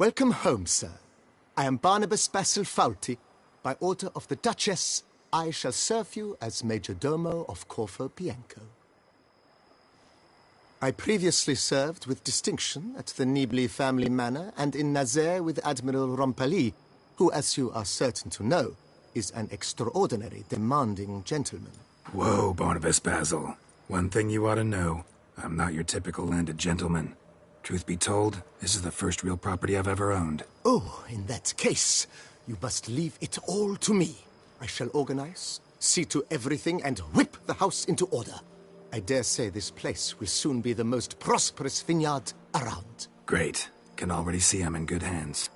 Welcome home, sir. I am Barnabas Basil Faulty. By order of the Duchess, I shall serve you as Major Domo of Corvo Bianco. I previously served with distinction at the Nibli family manor and in Nazaire with Admiral Rompali, who, as you are certain to know, is an extraordinary demanding gentleman. Whoa, Barnabas Basil. One thing you ought to know. I'm not your typical landed gentleman. Truth be told, this is the first real property I've ever owned. Oh, in that case, you must leave it all to me. I shall organize, see to everything, and whip the house into order. I dare say this place will soon be the most prosperous vineyard around. Great. Can already see I'm in good hands.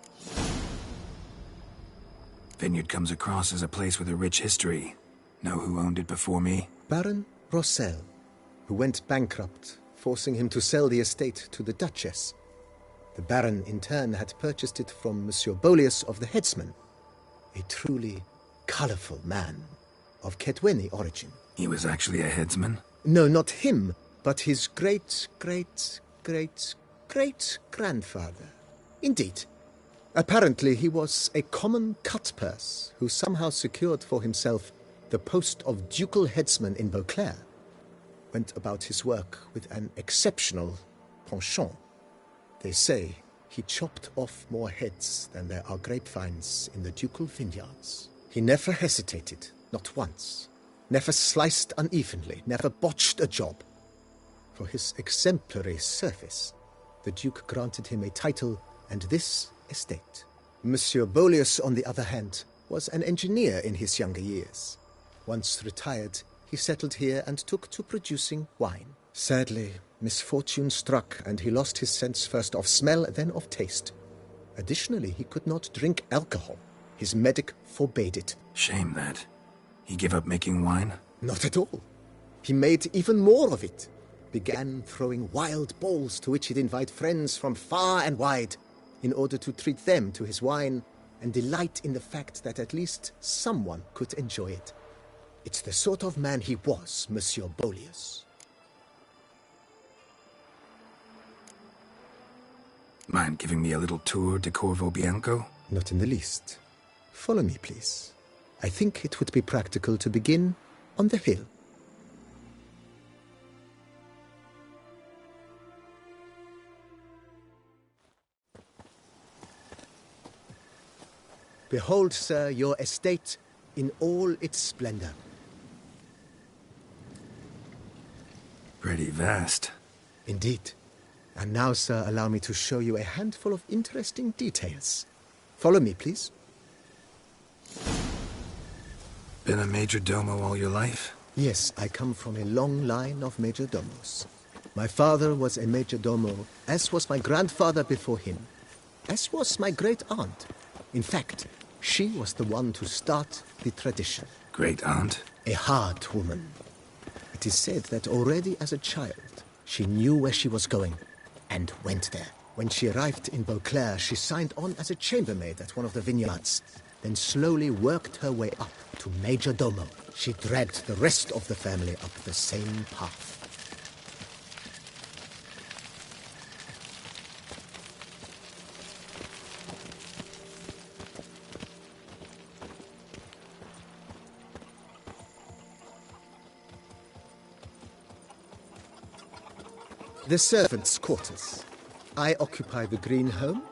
Vineyard comes across as a place with a rich history. Know who owned it before me? Baron Rossel, who went bankrupt, forcing him to sell the estate to the Duchess. The Baron, in turn, had purchased it from Monsieur Bolius of the Headsman, a truly colorful man of Kedweni origin. He was actually a headsman? No, not him, but his great-great-great-great-grandfather. Indeed. Apparently he was a common cutpurse who somehow secured for himself the post of ducal headsman in Beauclair. Went about his work with an exceptional penchant. They say he chopped off more heads than there are grapevines in the ducal vineyards. He never hesitated, not once. Never sliced unevenly, never botched a job. For his exemplary service, the Duke granted him a title and this estate. Monsieur Bolius, on the other hand, was an engineer in his younger years. Once retired, he settled here and took to producing wine. Sadly, misfortune struck, and he lost his sense first of smell, then of taste. Additionally, he could not drink alcohol. His medic forbade it. Shame that. He gave up making wine? Not at all. He made even more of it. Began throwing wild balls to which he'd invite friends from far and wide in order to treat them to his wine and delight in the fact that at least someone could enjoy it. It's the sort of man he was, Monsieur Bolius. Mind giving me a little tour de Corvo Bianco? Not in the least. Follow me, please. I think it would be practical to begin on the hill. Behold, sir, your estate in all its splendor. Pretty vast. Indeed. And now, sir, allow me to show you a handful of interesting details. Follow me, please. Been a major domo all your life? Yes, I come from a long line of major domos. My father was a major domo, as was my grandfather before him, as was my great-aunt. In fact, she was the one to start the tradition. Great-aunt? A hard woman. It is said that already as a child, she knew where she was going, and went there. When she arrived in Beauclair, she signed on as a chambermaid at one of the vineyards, then slowly worked her way up to Major Domo. She dragged the rest of the family up the same path. The servants' quarters. I occupy the green home.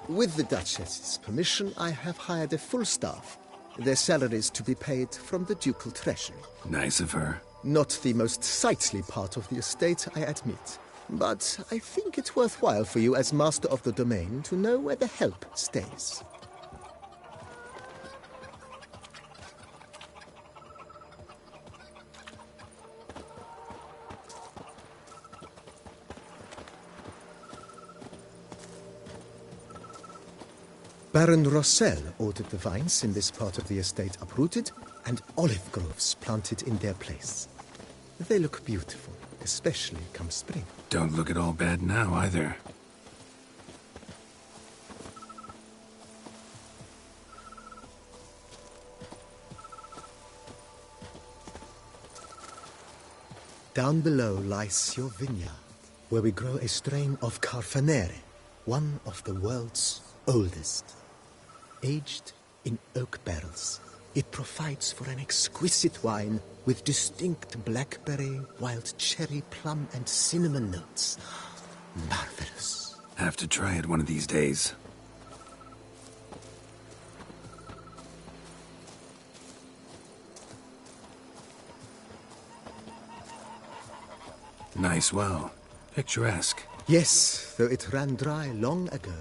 With the Duchess's permission, I have hired a full staff. Their salaries to be paid from the ducal treasury. Nice of her. Not the most sightly part of the estate, I admit. But I think it's worthwhile for you as master of the domain to know where the help stays. Baron Rossel ordered the vines in this part of the estate uprooted and olive groves planted in their place. They look beautiful, especially come spring. Don't look at all bad now, either. Down below lies your vineyard, where we grow a strain of Carfanere, one of the world's oldest. Aged in oak barrels, it provides for an exquisite wine with distinct blackberry, wild cherry, plum, and cinnamon notes. Marvelous. Have to try it one of these days. Nice well. Picturesque. Yes, though it ran dry long ago.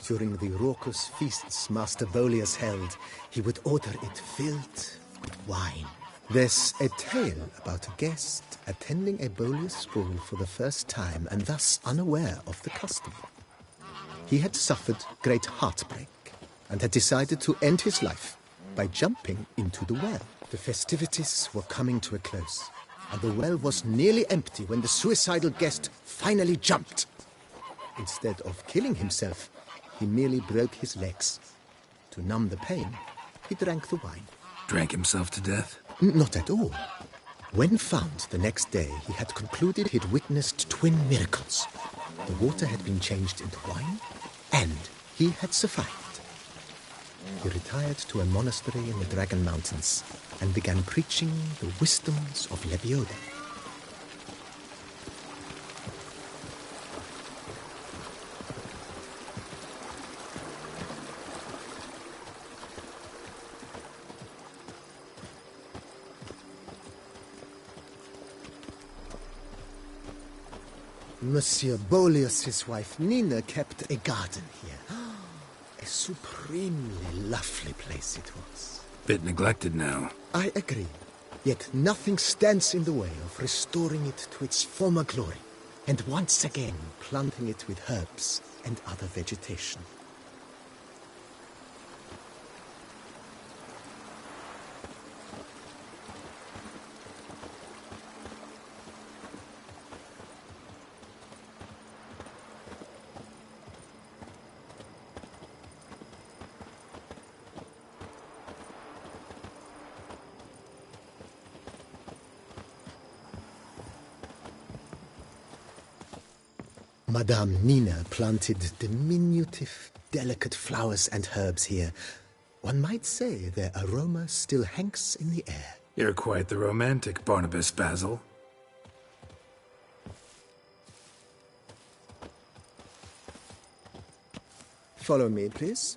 During the raucous feasts Master Bolius held, he would order it filled with wine. There's a tale about a guest attending a Bolius school for the first time and thus unaware of the custom. He had suffered great heartbreak and had decided to end his life by jumping into the well. The festivities were coming to a close, and the well was nearly empty when the suicidal guest finally jumped. Instead of killing himself, he merely broke his legs. To numb the pain, he drank the wine. Drank himself to death? Not at all. When found the next day, he had concluded he'd witnessed twin miracles. The water had been changed into wine, and he had survived. He retired to a monastery in the Dragon Mountains and began preaching the wisdoms of Lebioda. Monsieur Bolius' wife Nina kept a garden here. A supremely lovely place it was. Bit neglected now. I agree. Yet nothing stands in the way of restoring it to its former glory, and once again planting it with herbs and other vegetation. Madame Nina planted diminutive, delicate flowers and herbs here. One might say their aroma still hangs in the air. You're quite the romantic, Barnabas Basil. Follow me, please.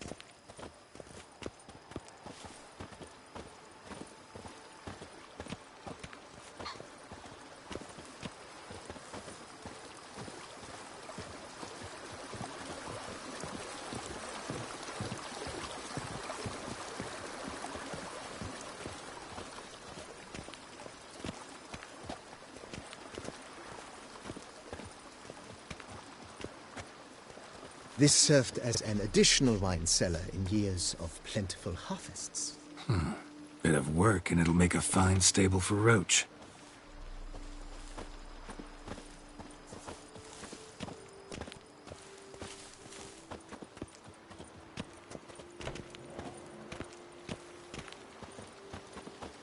This served as an additional wine cellar in years of plentiful harvests. Bit of work and it'll make a fine stable for Roach.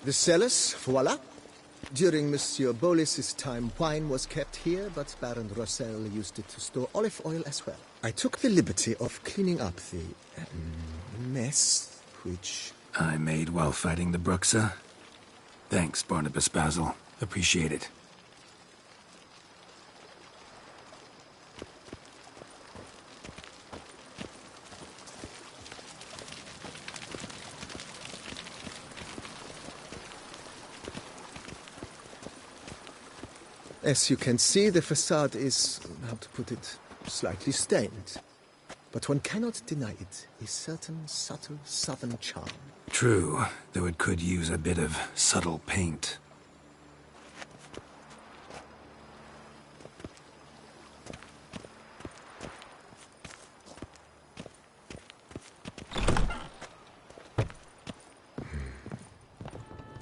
The cellars, voila. During Monsieur Bolis's time, wine was kept here, but Baron Rossel used it to store olive oil as well. I took the liberty of cleaning up the mess, which... I made while fighting the Bruxa. Thanks, Barnabas Basil. Appreciate it. As you can see, the facade is, how to put it, slightly stained. But one cannot deny it, a certain subtle southern charm. True, though it could use a bit of subtle paint.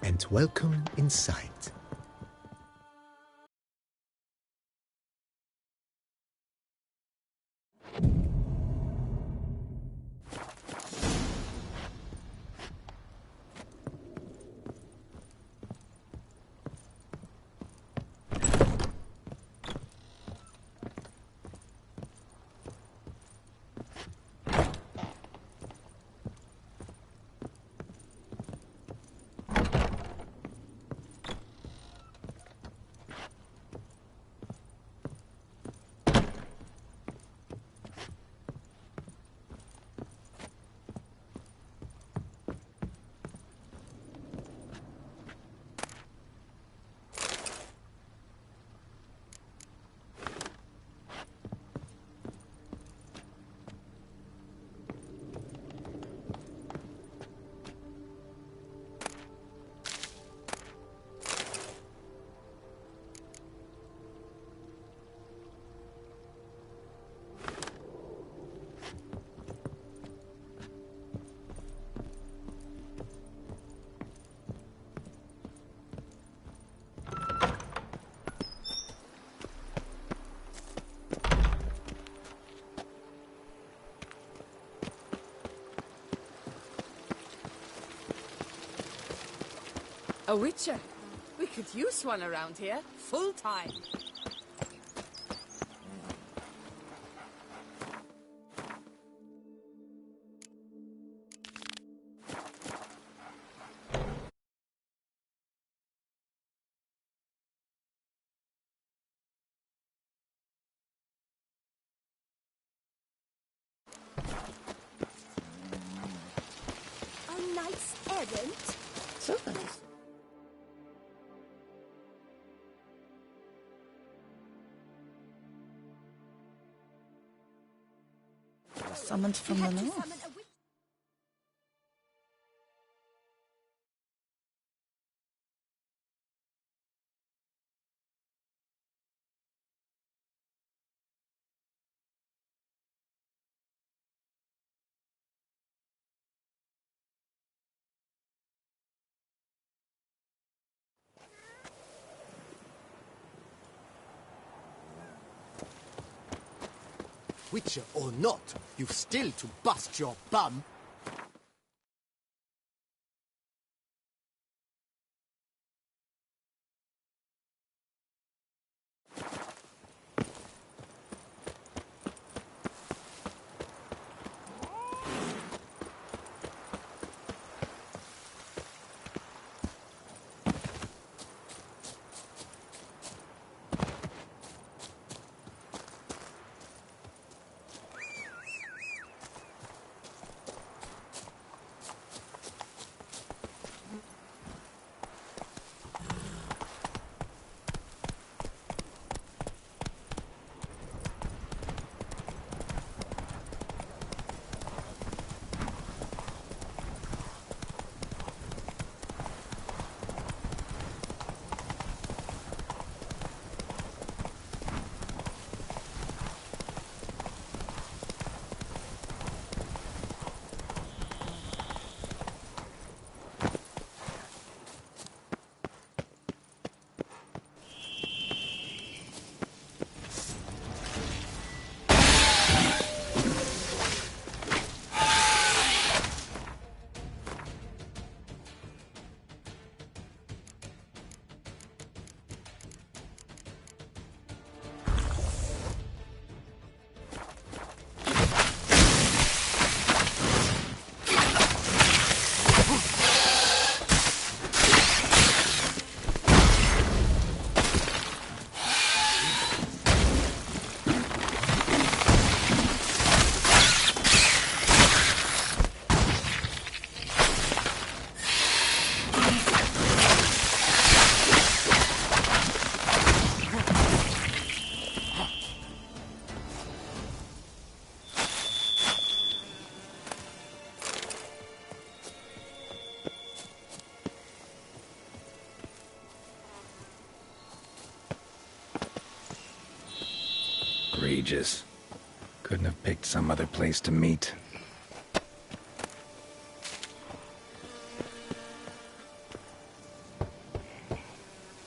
And welcome inside. A witcher. We could use one around here, full time. A nice errand. So nice. Summoned from the north. Summon a witch. Witcher or not, you've still to bust your bum. Regis. Couldn't have picked some other place to meet.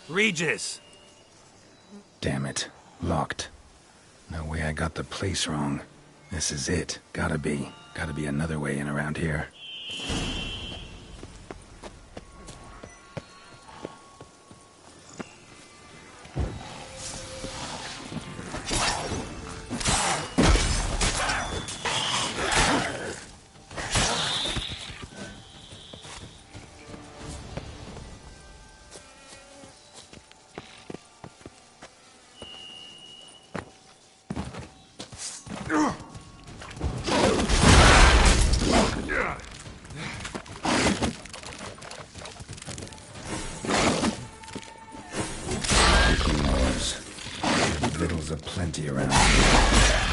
Regis! Damn it. Locked. No way I got the place wrong. This is it. Gotta be. Gotta be another way in around here. Victuals aplenty around here.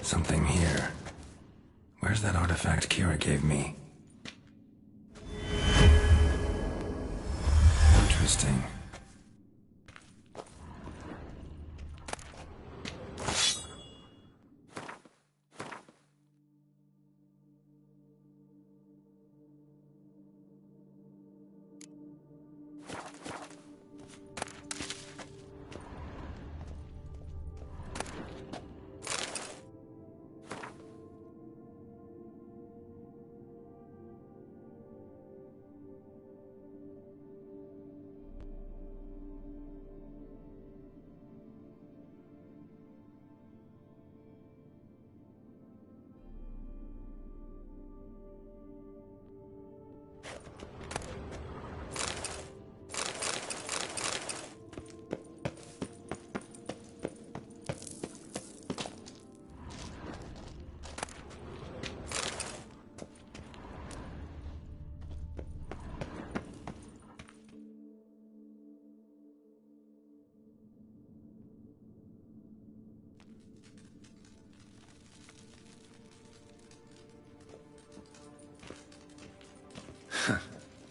Something here. Where's that artifact Kira gave me? Interesting.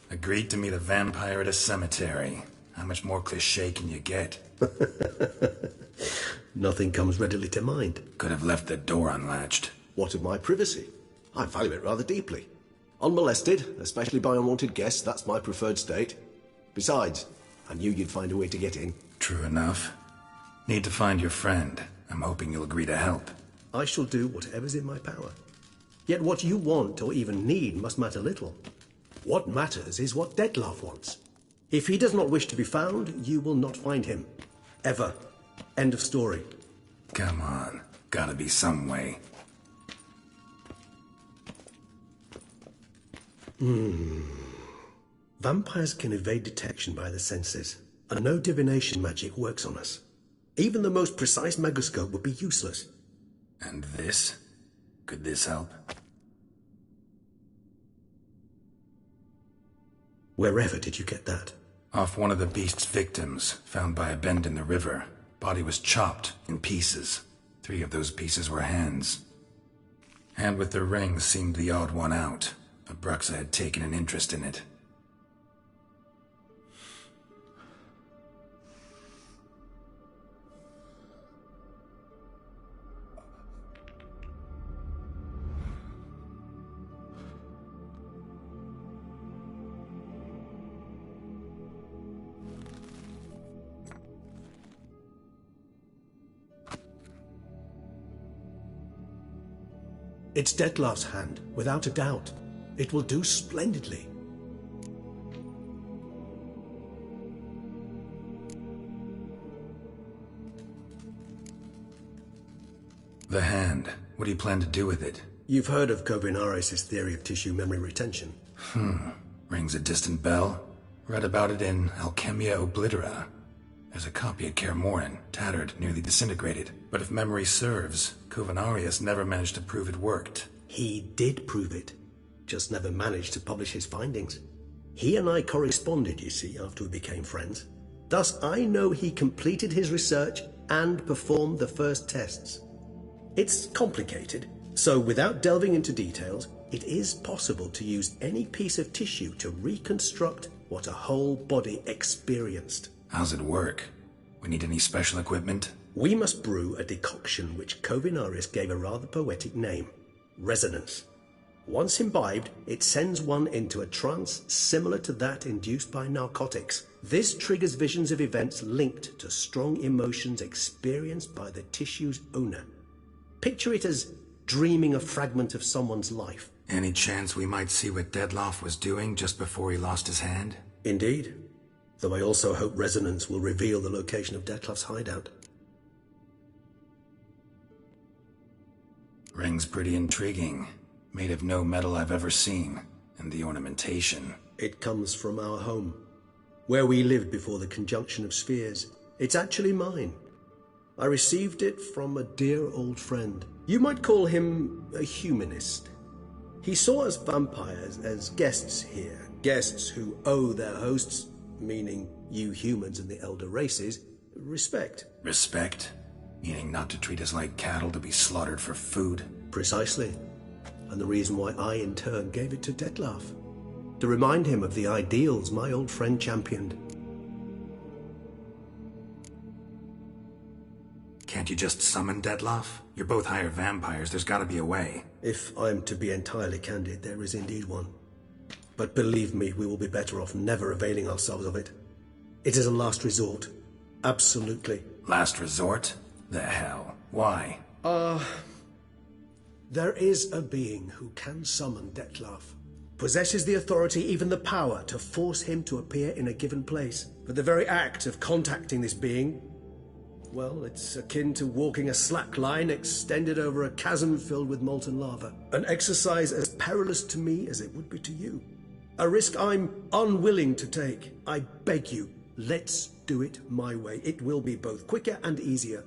Agreed to meet a vampire at a cemetery. How much more cliché can you get? Nothing comes readily to mind. Could have left the door unlatched. What of my privacy? I value it rather deeply. Unmolested, especially by unwanted guests, that's my preferred state. Besides, I knew you'd find a way to get in. True enough. Need to find your friend. I'm hoping you'll agree to help. I shall do whatever's in my power. Yet what you want or even need must matter little. What matters is what Dettlaff wants. If he does not wish to be found, you will not find him. Ever. End of story. Come on. Gotta be some way. Vampires can evade detection by the senses, and no divination magic works on us. Even the most precise megoscope would be useless. And this? Could this help? Wherever did you get that? Off one of the beast's victims, found by a bend in the river. Body was chopped in pieces. 3 of those pieces were hands. Hand with the ring seemed the odd one out. Abruxa had taken an interest in it. It's Dettlaff's hand, without a doubt. It will do splendidly. The hand. What do you plan to do with it? You've heard of Kovinaris' theory of tissue memory retention. Rings a distant bell. Read about it in Alchemia Oblitera. There's a copy at Kaer Morhen, tattered, nearly disintegrated. But if memory serves, Kovinaris never managed to prove it worked. He did prove it, just never managed to publish his findings. He and I corresponded, you see, after we became friends. Thus, I know he completed his research and performed the first tests. It's complicated, so without delving into details, it is possible to use any piece of tissue to reconstruct what a whole body experienced. How's it work? We need any special equipment? We must brew a decoction which Kovinaris gave a rather poetic name, resonance. Once imbibed, it sends one into a trance similar to that induced by narcotics. This triggers visions of events linked to strong emotions experienced by the tissue's owner. Picture it as dreaming a fragment of someone's life. Any chance we might see what Dettlaff was doing just before he lost his hand? Indeed. Though I also hope resonance will reveal the location of Dettlaff's hideout. Ring's pretty intriguing. Made of no metal I've ever seen. And the ornamentation. It comes from our home, where we lived before the conjunction of spheres. It's actually mine. I received it from a dear old friend. You might call him a humanist. He saw us vampires as guests here, guests who owe their hosts, meaning you humans and the elder races, respect. Respect? Meaning not to treat us like cattle to be slaughtered for food? Precisely. And the reason why I, in turn, gave it to Dettlaff. To remind him of the ideals my old friend championed. Can't you just summon Dettlaff? You're both higher vampires, there's gotta be a way. If I'm to be entirely candid, there is indeed one. But believe me, we will be better off never availing ourselves of it. It is a last resort. Absolutely. Last resort? The hell? Why? There is a being who can summon Dettlaff. Possesses the authority, even the power, to force him to appear in a given place. But the very act of contacting this being, well, it's akin to walking a slack line extended over a chasm filled with molten lava. An exercise as perilous to me as it would be to you. A risk I'm unwilling to take. I beg you, let's do it my way. It will be both quicker and easier.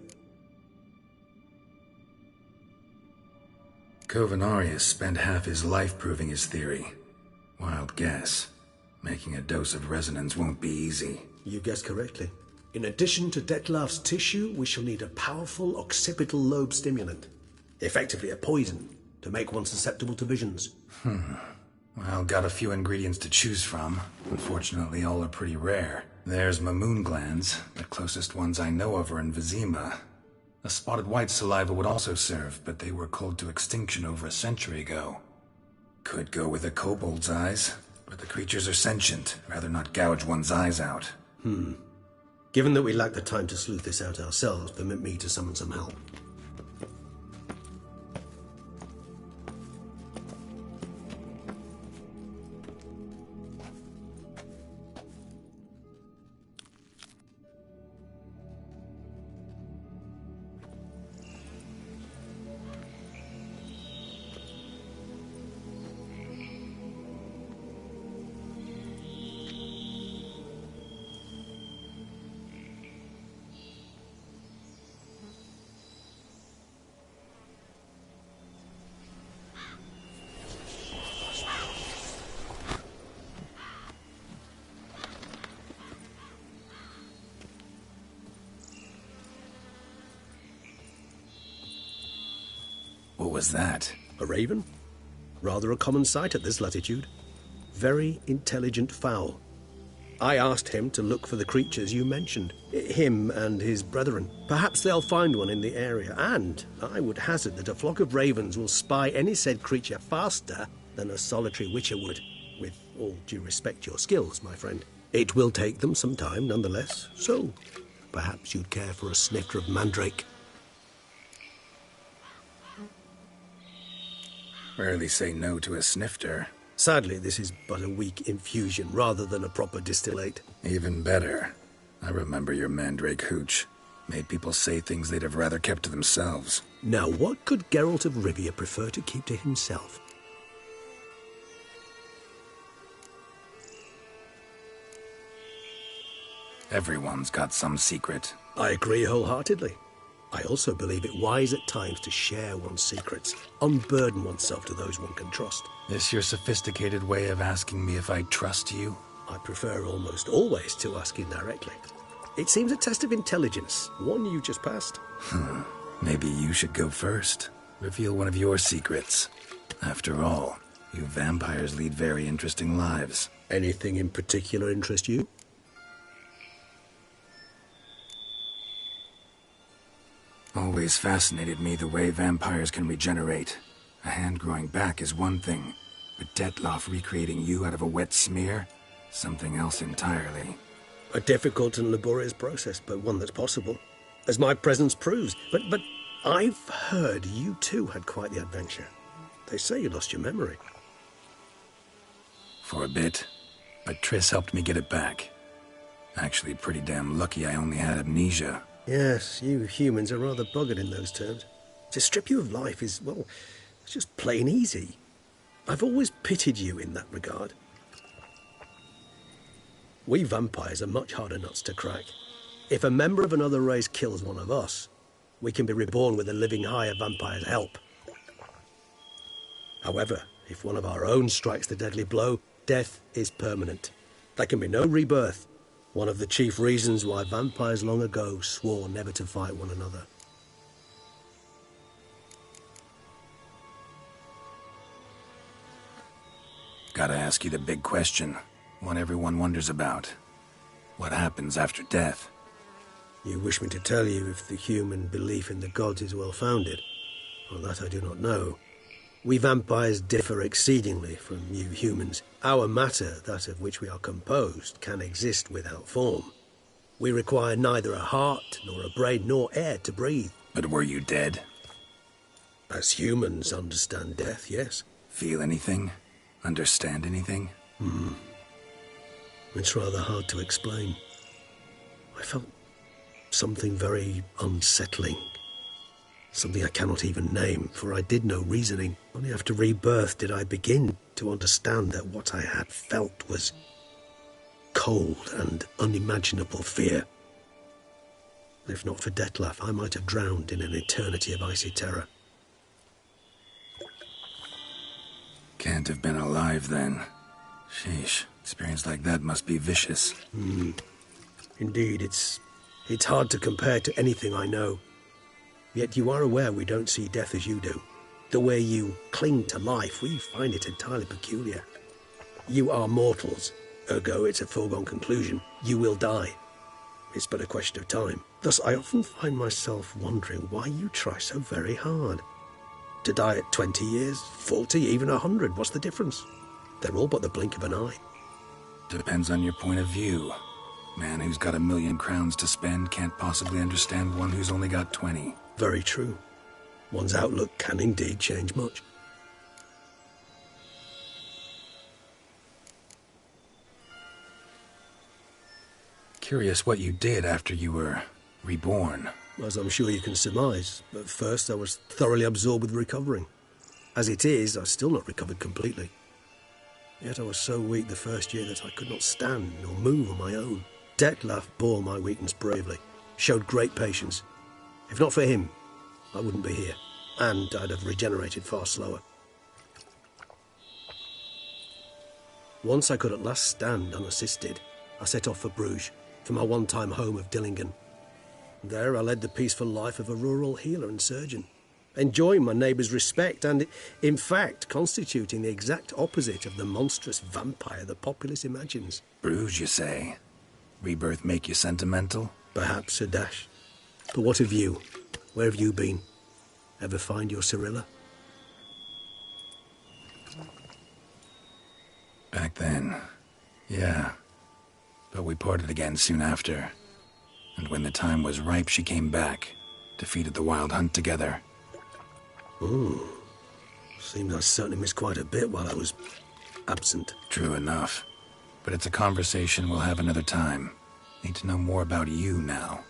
Covenarius spent half his life proving his theory. Wild guess. Making a dose of resonance won't be easy. You guessed correctly. In addition to Dettlaff's tissue, we shall need a powerful occipital lobe stimulant. Effectively a poison, to make one susceptible to visions. Well, got a few ingredients to choose from. Unfortunately, all are pretty rare. There's Mamoon glands. The closest ones I know of are in Vizima. A spotted white saliva would also serve, but they were cold to extinction over a century ago. Could go with a kobold's eyes, but the creatures are sentient. Rather not gouge one's eyes out. Given that we lack the time to sleuth this out ourselves, permit me to summon some help. What was that? A raven? Rather a common sight at this latitude. Very intelligent fowl. I asked him to look for the creatures you mentioned. Him and his brethren. Perhaps they'll find one in the area, and I would hazard that a flock of ravens will spy any said creature faster than a solitary witcher would. With all due respect to your skills, my friend. It will take them some time, nonetheless, so perhaps you'd care for a snifter of mandrake. Rarely say no to a snifter. Sadly, this is but a weak infusion rather than a proper distillate. Even better. I remember your mandrake hooch. Made people say things they'd have rather kept to themselves. Now, what could Geralt of Rivia prefer to keep to himself? Everyone's got some secret. I agree wholeheartedly. I also believe it wise at times to share one's secrets, unburden oneself to those one can trust. This your sophisticated way of asking me if I trust you? I prefer almost always to ask indirectly. It seems a test of intelligence, one you just passed. Maybe you should go first. Reveal one of your secrets. After all, you vampires lead very interesting lives. Anything in particular interest you? Always fascinated me the way vampires can regenerate. A hand growing back is one thing, but Dettlaff recreating you out of a wet smear? Something else entirely. A difficult and laborious process, but one that's possible, as my presence proves. But I've heard you too had quite the adventure. They say you lost your memory. For a bit, but Triss helped me get it back. Actually, pretty damn lucky I only had amnesia. Yes, you humans are rather buggered in those terms. To strip you of life is, well, it's just plain easy. I've always pitied you in that regard. We vampires are much harder nuts to crack. If a member of another race kills one of us, we can be reborn with a living higher vampire's help. However, if one of our own strikes the deadly blow, death is permanent. There can be no rebirth. One of the chief reasons why vampires long ago swore never to fight one another. Gotta ask you the big question, one everyone wonders about. What happens after death? You wish me to tell you if the human belief in the gods is well-founded? Well, that I do not know. We vampires differ exceedingly from you humans. Our matter, that of which we are composed, can exist without form. We require neither a heart, nor a brain, nor air to breathe. But were you dead? As humans understand death, yes. Feel anything? Understand anything? It's rather hard to explain. I felt something very unsettling. Something I cannot even name, for I did no reasoning. Only after rebirth did I begin to understand that what I had felt was cold and unimaginable fear. If not for Dettlaff, I might have drowned in an eternity of icy terror. Can't have been alive then. Sheesh, experience like that must be vicious. Indeed, it's hard to compare to anything I know. Yet you are aware we don't see death as you do. The way you cling to life, we find it entirely peculiar. You are mortals, ergo it's a foregone conclusion. You will die. It's but a question of time. Thus, I often find myself wondering why you try so very hard. To die at 20 years, 40, even 100, what's the difference? They're all but the blink of an eye. Depends on your point of view. Man who's got 1,000,000 crowns to spend can't possibly understand one who's only got 20. Very true. One's outlook can indeed change much. Curious what you did after you were reborn. As I'm sure you can surmise, at first I was thoroughly absorbed with recovering. As it is, I've still not recovered completely. Yet I was so weak the first year that I could not stand nor move on my own. Dettlaff bore my weakness bravely, showed great patience. If not for him, I wouldn't be here, and I'd have regenerated far slower. Once I could at last stand unassisted, I set off for Bruges, for my one-time home of Dillingen. There I led the peaceful life of a rural healer and surgeon, enjoying my neighbours' respect and, in fact, constituting the exact opposite of the monstrous vampire the populace imagines. Bruges, you say? Rebirth make you sentimental? Perhaps a dash. But what of you? Where have you been? Ever find your Cyrilla? Back then, yeah. But we parted again soon after. And when the time was ripe, she came back, defeated the Wild Hunt together. Ooh. Seems I certainly missed quite a bit while I was absent. True enough. But it's a conversation we'll have another time. Need to know more about you now.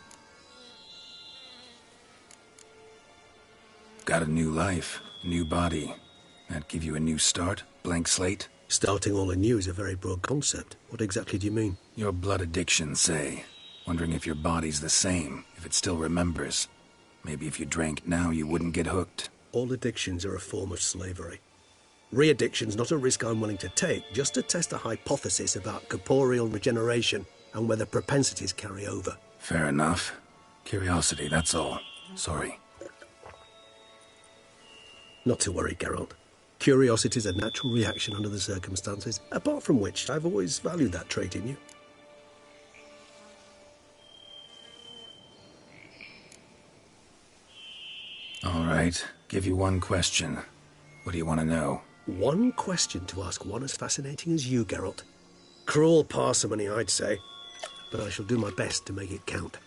Got a new life, new body. That give you a new start? Blank slate? Starting all anew is a very broad concept. What exactly do you mean? Your blood addiction, say. Wondering if your body's the same, if it still remembers. Maybe if you drank now, you wouldn't get hooked. All addictions are a form of slavery. Re-addiction's not a risk I'm willing to take, just to test a hypothesis about corporeal regeneration and whether propensities carry over. Fair enough. Curiosity, that's all. Sorry. Not to worry, Geralt. Curiosity is a natural reaction under the circumstances, apart from which I've always valued that trait in you. All right. Give you one question. What do you want to know? One question to ask one as fascinating as you, Geralt. Cruel parsimony, I'd say, but I shall do my best to make it count.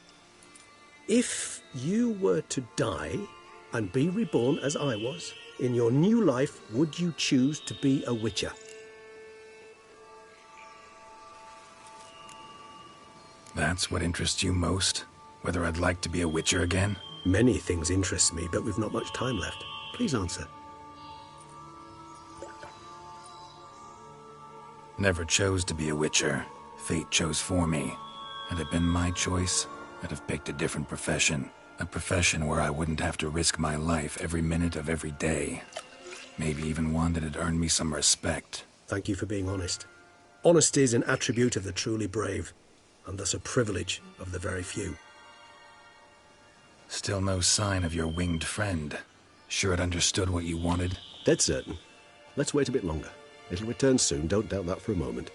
If you were to die and be reborn as I was, in your new life, would you choose to be a witcher? That's what interests you most? Whether I'd like to be a witcher again? Many things interest me, but we've not much time left. Please answer. Never chose to be a witcher. Fate chose for me. Had it been my choice, I'd have picked a different profession. A profession where I wouldn't have to risk my life every minute of every day. Maybe even one that had earned me some respect. Thank you for being honest. Honesty is an attribute of the truly brave, and thus a privilege of the very few. Still no sign of your winged friend. Sure it understood what you wanted? Dead certain. Let's wait a bit longer. It'll return soon, don't doubt that for a moment.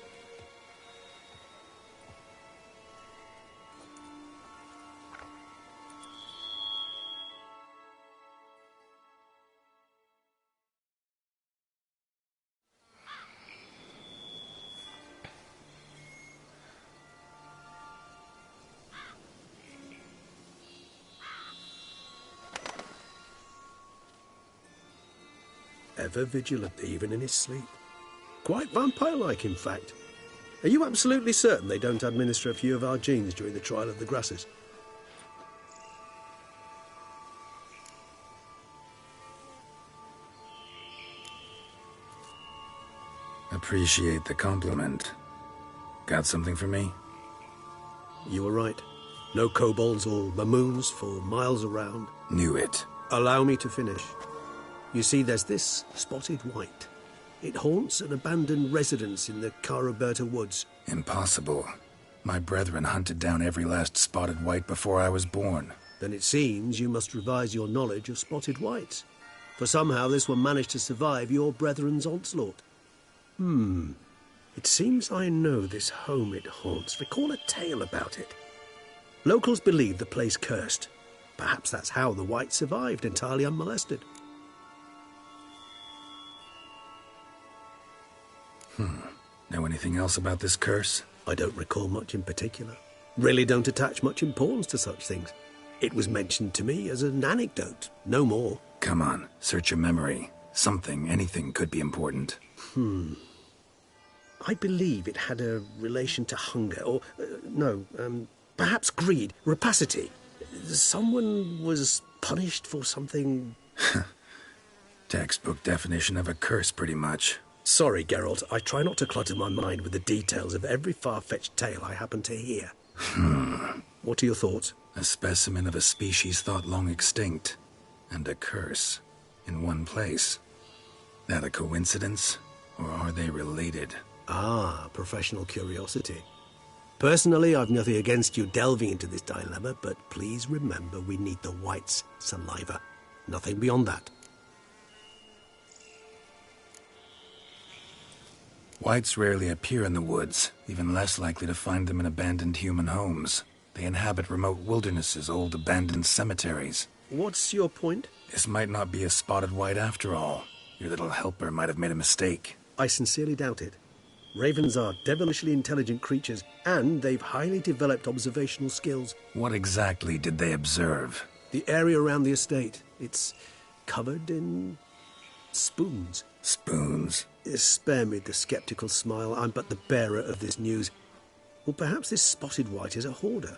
Ever vigilant, even in his sleep. Quite vampire-like, in fact. Are you absolutely certain they don't administer a few of our genes during the trial of the grasses? Appreciate the compliment. Got something for me? You were right. No kobolds or mamoons for miles around. Knew it. Allow me to finish. You see, there's this spotted white. It haunts an abandoned residence in the Caraberta woods. Impossible. My brethren hunted down every last spotted white before I was born. Then it seems you must revise your knowledge of spotted whites. For somehow this one managed to survive your brethren's onslaught. It seems I know this home it haunts. Recall a tale about it. Locals believe the place cursed. Perhaps that's how the white survived entirely unmolested. Know anything else about this curse? I don't recall much in particular. Really don't attach much importance to such things. It was mentioned to me as an anecdote, no more. Come on, search your memory. Something, anything could be important. I believe it had a relation to hunger, or, perhaps greed, rapacity. Someone was punished for something... Textbook definition of a curse, pretty much. Sorry, Geralt, I try not to clutter my mind with the details of every far-fetched tale I happen to hear. What are your thoughts? A specimen of a species thought long extinct, and a curse, in one place. That a coincidence, or are they related? Ah, professional curiosity. Personally, I've nothing against you delving into this dilemma, but please remember we need the white's saliva. Nothing beyond that. Whites rarely appear in the woods, even less likely to find them in abandoned human homes. They inhabit remote wildernesses, old abandoned cemeteries. What's your point? This might not be a spotted white after all. Your little helper might have made a mistake. I sincerely doubt it. Ravens are devilishly intelligent creatures, and they've highly developed observational skills. What exactly did they observe? The area around the estate, it's covered in spoons. Spoons? Spare me the sceptical smile. I'm but the bearer of this news. Or perhaps this spotted white is a hoarder.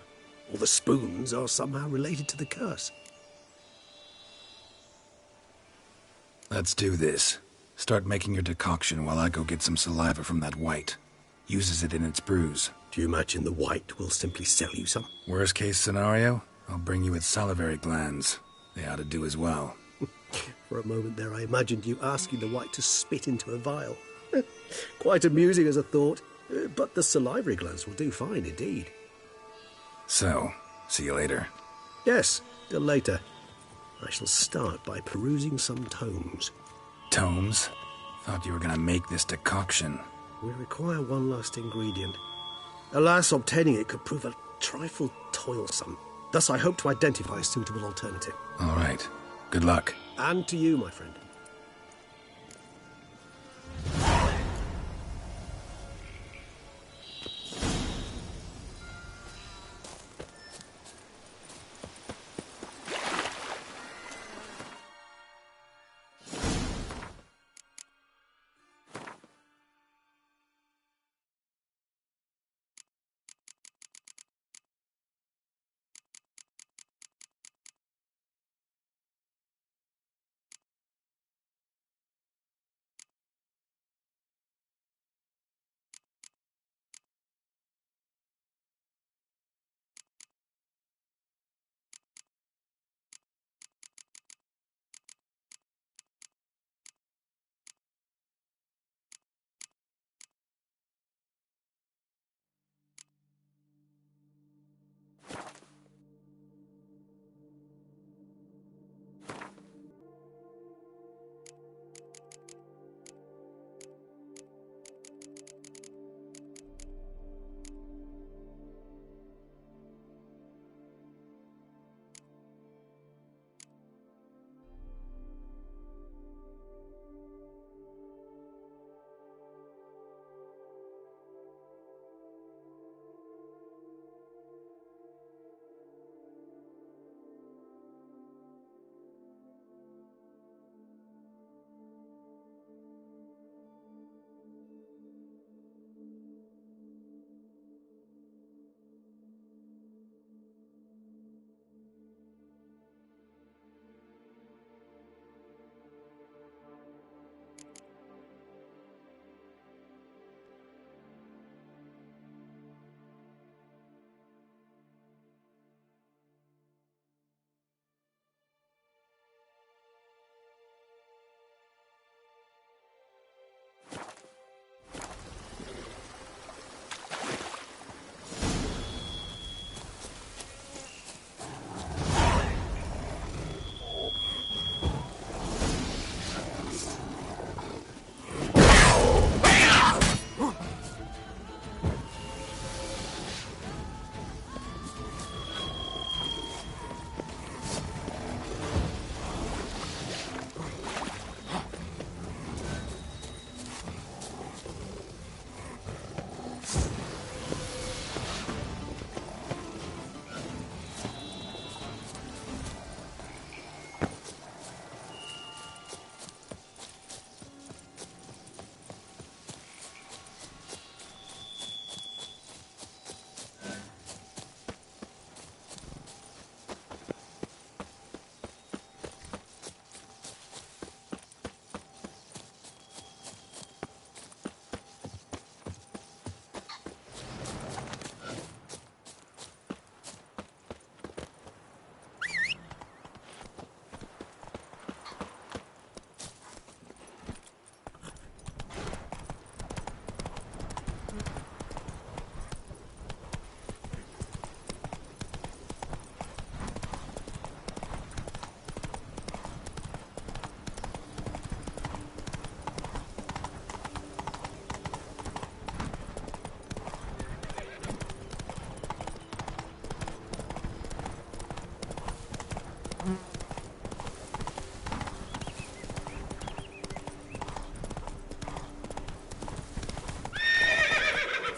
Or the spoons are somehow related to the curse. Let's do this. Start making your decoction while I go get some saliva from that white. Uses it in its brews. Do you imagine the white will simply sell you some? Worst case scenario, I'll bring you its salivary glands. They ought to do as well. For a moment there, I imagined you asking the white to spit into a vial. Quite amusing as a thought, but the salivary glands will do fine indeed. So, see you later. Yes, till later. I shall start by perusing some tomes. Tomes? Thought you were gonna make this decoction. We require one last ingredient. Alas, obtaining it could prove a trifle toilsome. Thus, I hope to identify a suitable alternative. All right. Good luck. And to you, my friend.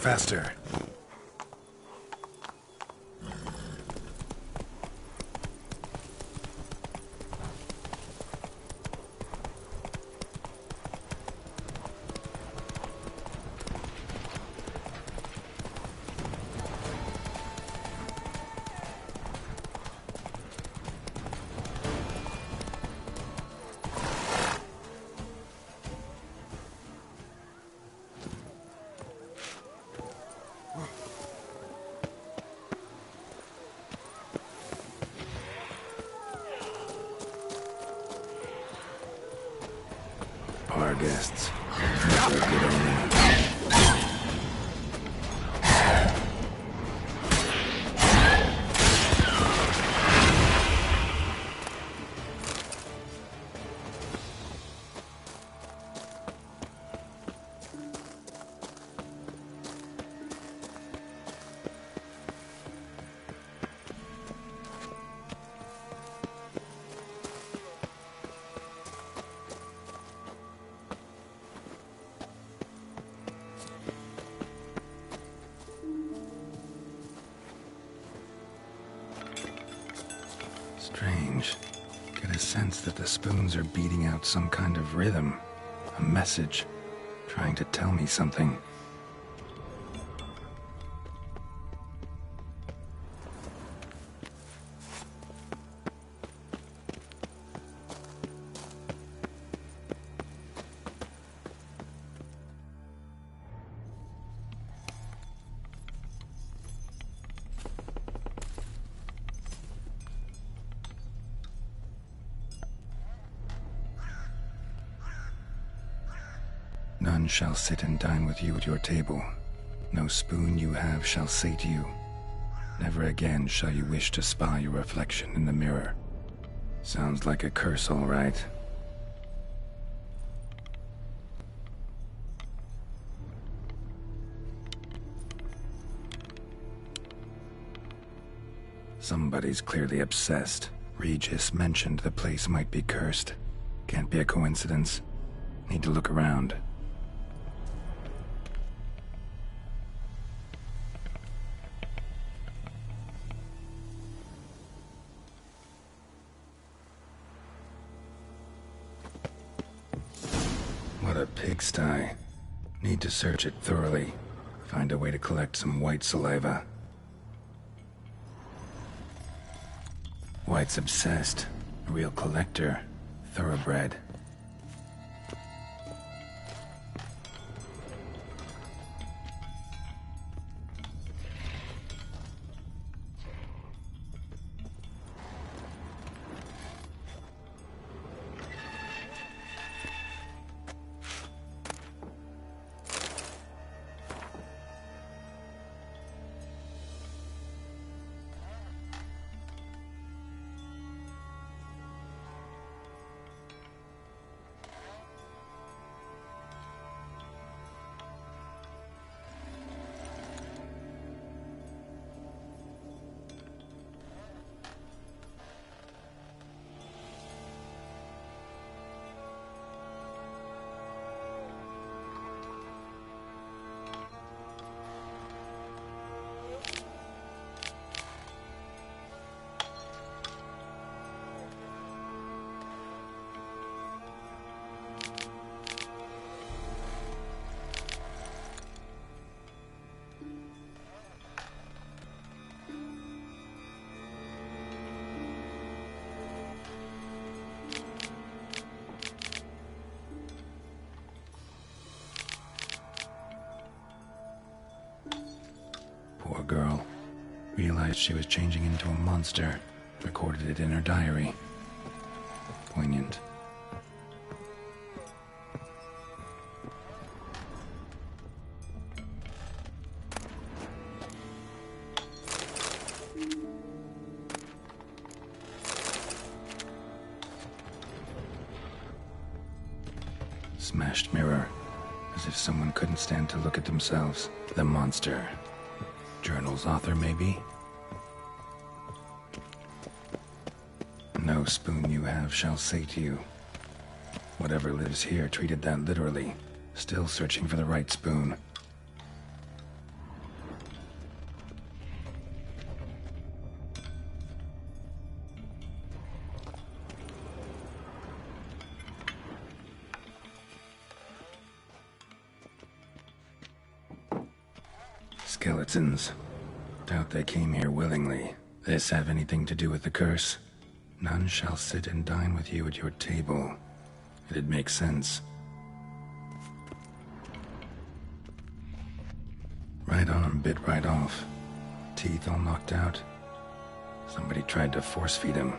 Faster. Our guests. Never a good omen. Strange. Get a sense that the spoons are beating out some kind of rhythm. A message. Trying to tell me something. None shall sit and dine with you at your table. No spoon you have shall say to you, never again shall you wish to spy your reflection in the mirror. Sounds like a curse, all right. Somebody's clearly obsessed. Regis mentioned the place might be cursed. Can't be a coincidence. Need to look around. What a pigsty. Need to search it thoroughly. Find a way to collect some white saliva. White's obsessed. A real collector. Thoroughbred. Poor girl. Realized she was changing into a monster. Recorded it in her diary. Poignant. Smashed mirror. As if someone couldn't stand to look at themselves. The monster. Journal's author, maybe? No spoon you have shall say to you. Whatever lives here treated that literally. Still searching for the right spoon. skeletons. Doubt they came here willingly. This have anything to do with the curse? None shall sit and dine with you at your table. It'd make sense. Right arm bit right off. Teeth all knocked out. Somebody tried to force feed him.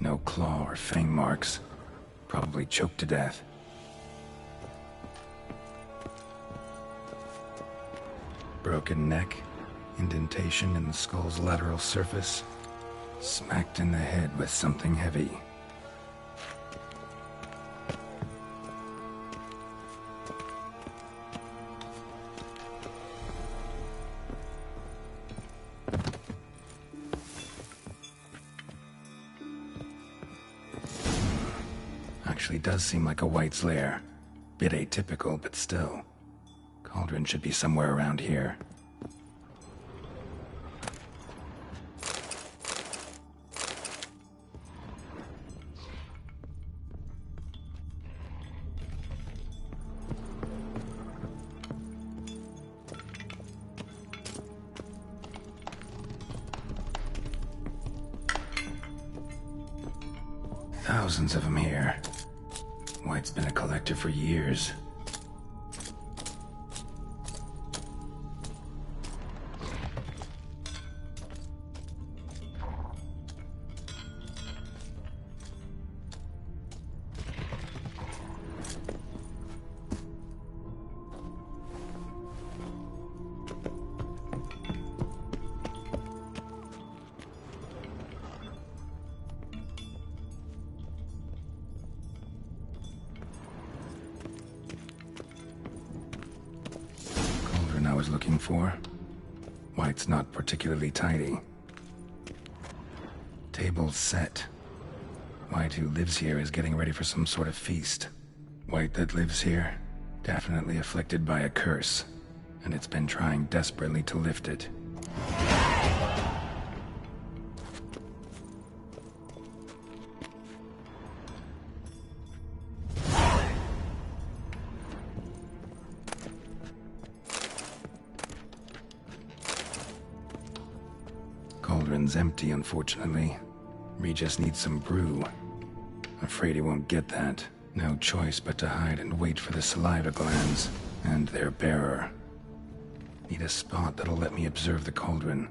No claw or fang marks. Probably choked to death. Broken neck, indentation in the skull's lateral surface, smacked in the head with something heavy. Actually does seem like a White's lair. Bit atypical, but still. Cauldron should be somewhere around here. Thousands of them here. White's been a collector for years. I was looking for. White's not particularly tidy. Table's set. White, who lives here, is getting ready for some sort of feast. White that lives here, definitely afflicted by a curse, and it's been trying desperately to lift it. Cauldron's empty, unfortunately. Regis needs some brew. Afraid he won't get that. No choice but to hide and wait for the saliva glands and their bearer. Need a spot that'll let me observe the cauldron.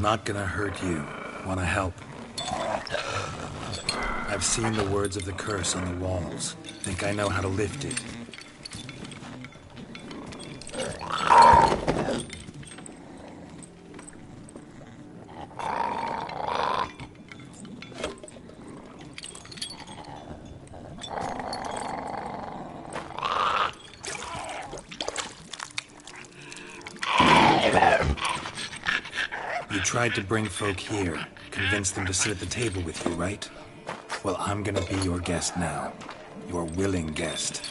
I'm not gonna hurt you. Wanna help? I've seen the words of the curse on the walls. Think I know how to lift it. You tried to bring folk here, convince them to sit at the table with you, right? Well, I'm gonna be your guest now. Your willing guest.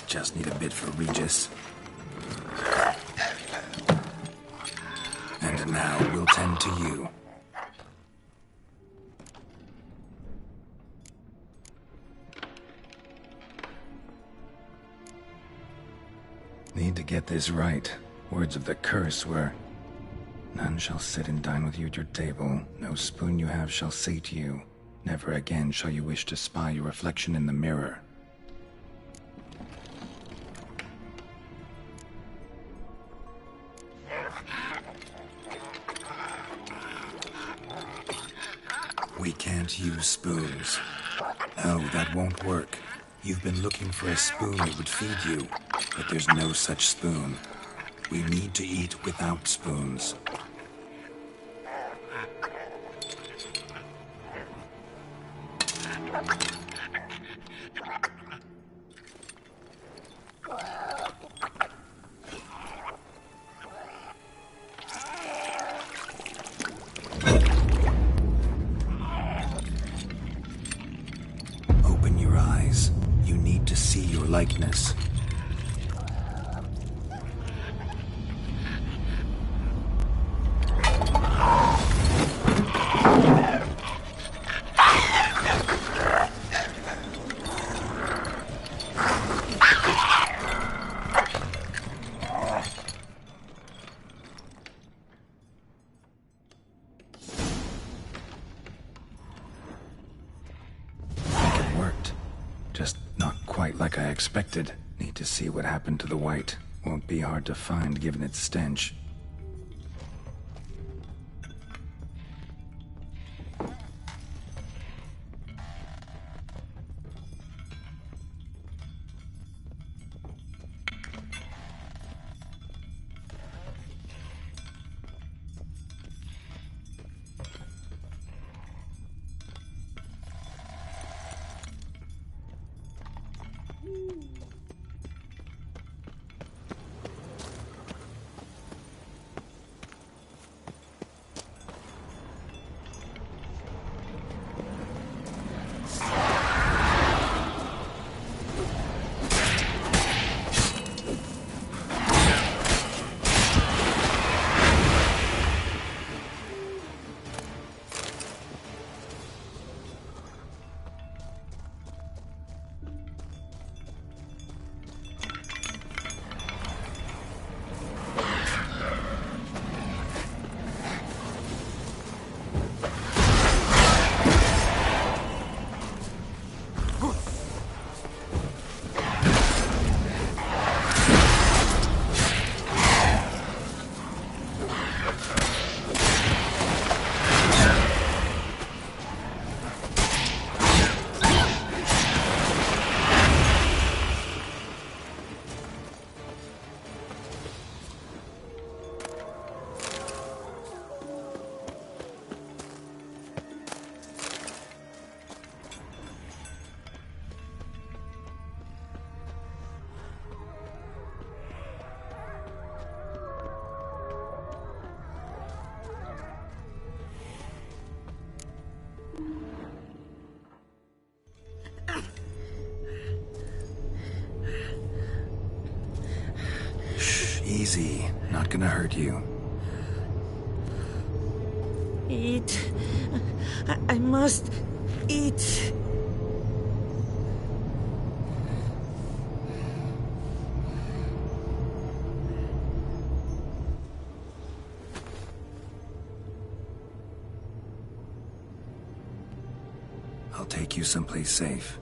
Just need a bit for Regis. And now we'll tend to you. Need to get this right. Words of the curse were, "None shall sit and dine with you at your table. No spoon you have shall sate you. Never again shall you wish to spy your reflection in the mirror." We can't use spoons. No, that won't work. You've been looking for a spoon that would feed you, but there's no such spoon. We need to eat without spoons. Open your eyes. You need to see your likeness. It worked. Just not quite like I expected. Need to see what happened to the white. Won't be hard to find given its stench. Easy. Not gonna hurt you. Eat. I must eat. take you someplace safe.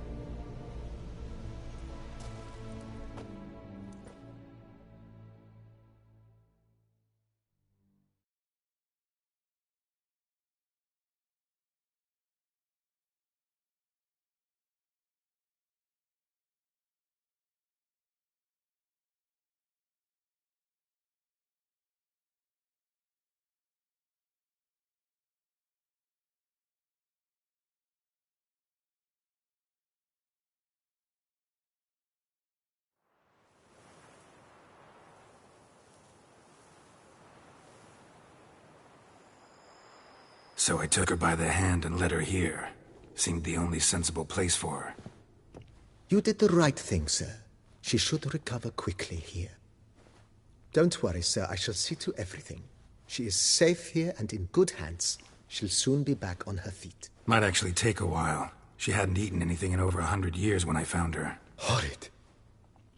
So I took her by the hand and led her here. Seemed the only sensible place for her. You did the right thing, sir. She should recover quickly here. Don't worry, sir. I shall see to everything. She is safe here and in good hands. She'll soon be back on her feet. Might actually take a while. She hadn't eaten anything in over 100 years when I found her. Horrid.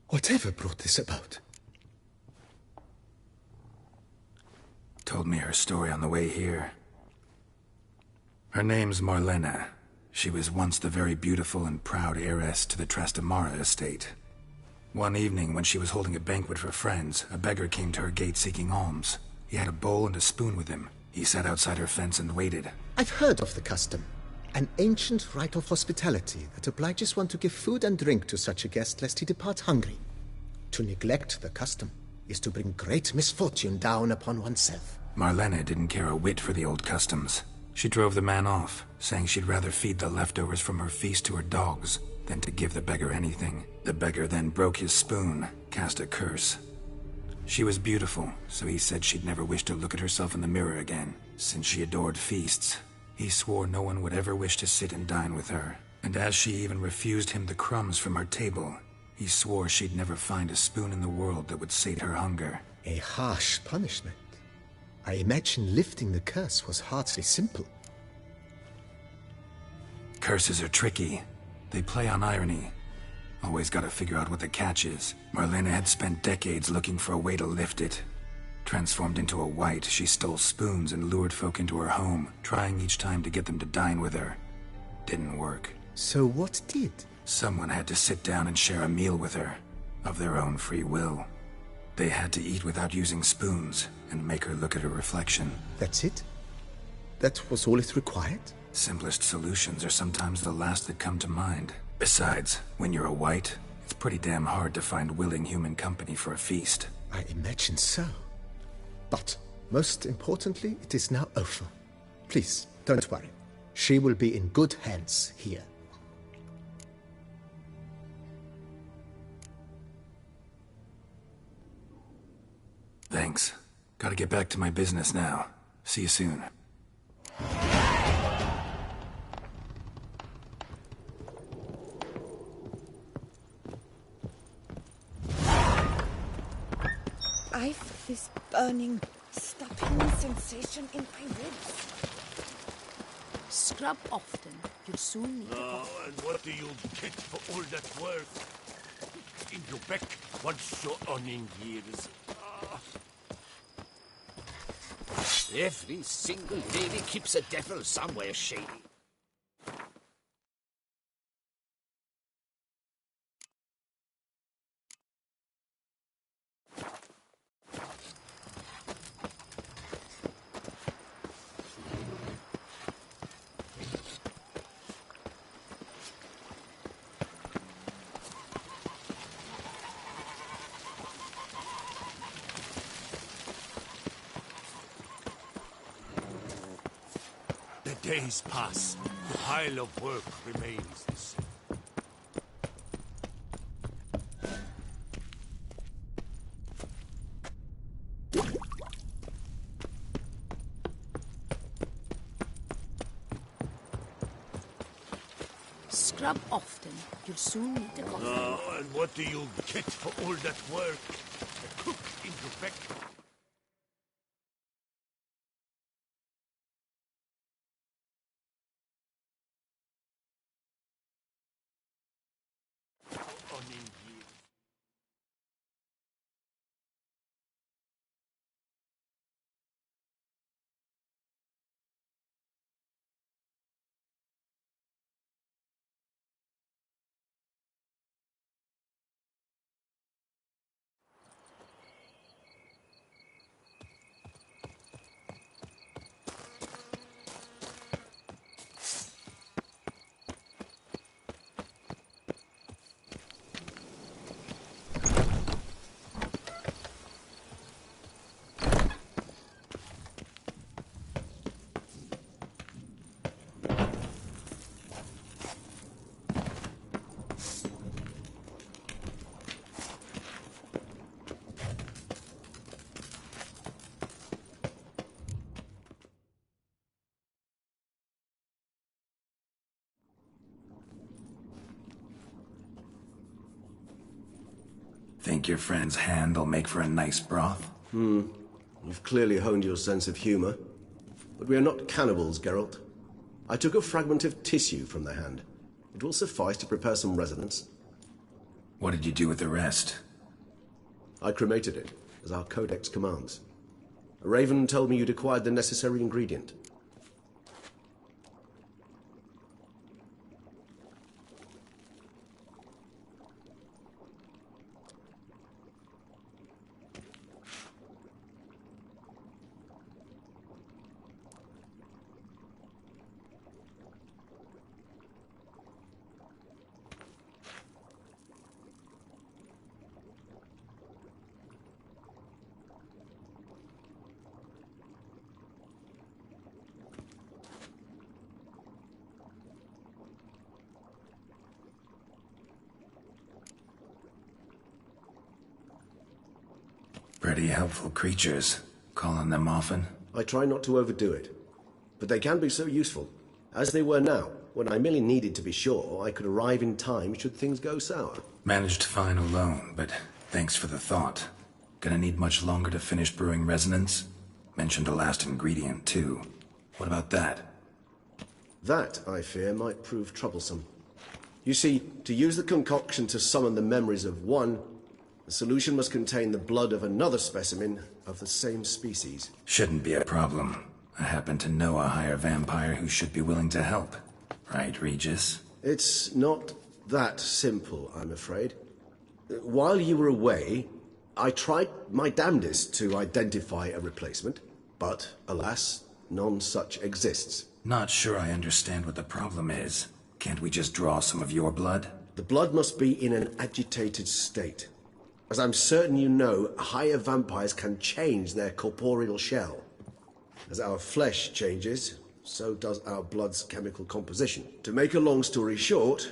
Whatever brought this about? Told me her story on the way here. Her name's Marlena. She was once the very beautiful and proud heiress to the Trastamara estate. One evening, when she was holding a banquet for friends, a beggar came to her gate seeking alms. He had a bowl and a spoon with him. He sat outside her fence and waited. I've heard of the custom. An ancient rite of hospitality that obliges one to give food and drink to such a guest lest he depart hungry. To neglect the custom is to bring great misfortune down upon oneself. Marlena didn't care a whit for the old customs. She drove the man off, saying she'd rather feed the leftovers from her feast to her dogs than to give the beggar anything. The beggar then broke his spoon, cast a curse. She was beautiful, so he said she'd never wish to look at herself in the mirror again. Since she adored feasts, he swore no one would ever wish to sit and dine with her. And as she even refused him the crumbs from her table, he swore she'd never find a spoon in the world that would sate her hunger. A harsh punishment. I imagine lifting the curse was hardly simple. Curses are tricky. They play on irony. Always gotta figure out what the catch is. Marlena had spent decades looking for a way to lift it. Transformed into a wight, she stole spoons and lured folk into her home, trying each time to get them to dine with her. Didn't work. So what did? Someone had to sit down and share a meal with her, of their own free will. They had to eat without using spoons, and make her look at her reflection. That's it? That was all it required? Simplest solutions are sometimes the last that come to mind. Besides, when you're a wight, it's pretty damn hard to find willing human company for a feast. I imagine so. But, most importantly, it is now over. Please, don't worry. She will be in good hands here. Thanks. Gotta get back to my business now. See you soon. I feel this burning, stopping sensation in my ribs. Scrub often. You'll soon need a And what do you get for all that work? In your back, once you're earning years. Every single lady keeps a devil somewhere shady. The days pass. The pile of work remains the same. scrub often. You'll soon need a coffee. And what do you get for all that work? A cook in your back. think your friend's hand will make for a nice broth? You've clearly honed your sense of humor. But we are not cannibals, Geralt. I took a fragment of tissue from the hand. It will suffice to prepare some resonance. What did you do with the rest? I cremated it, as our codex commands. A raven told me you'd acquired the necessary ingredient. Pretty helpful creatures. Calling them often? I try not to overdo it, but they can be so useful, as they were now, when I merely needed to be sure I could arrive in time should things go sour. Managed fine alone, but thanks for the thought. Gonna need much longer to finish brewing resonance? Mentioned a last ingredient, too. What about that? That, I fear, might prove troublesome. You see, to use the concoction to summon the memories of one, the solution must contain the blood of another specimen of the same species. Shouldn't be a problem. I happen to know a higher vampire who should be willing to help. Right, Regis? It's not that simple, I'm afraid. While you were away, I tried my damnedest to identify a replacement, but, alas, none such exists. Not sure I understand what the problem is. Can't we just draw some of your blood? The blood must be in an agitated state. As I'm certain you know, higher vampires can change their corporeal shell. As our flesh changes, so does our blood's chemical composition. To make a long story short,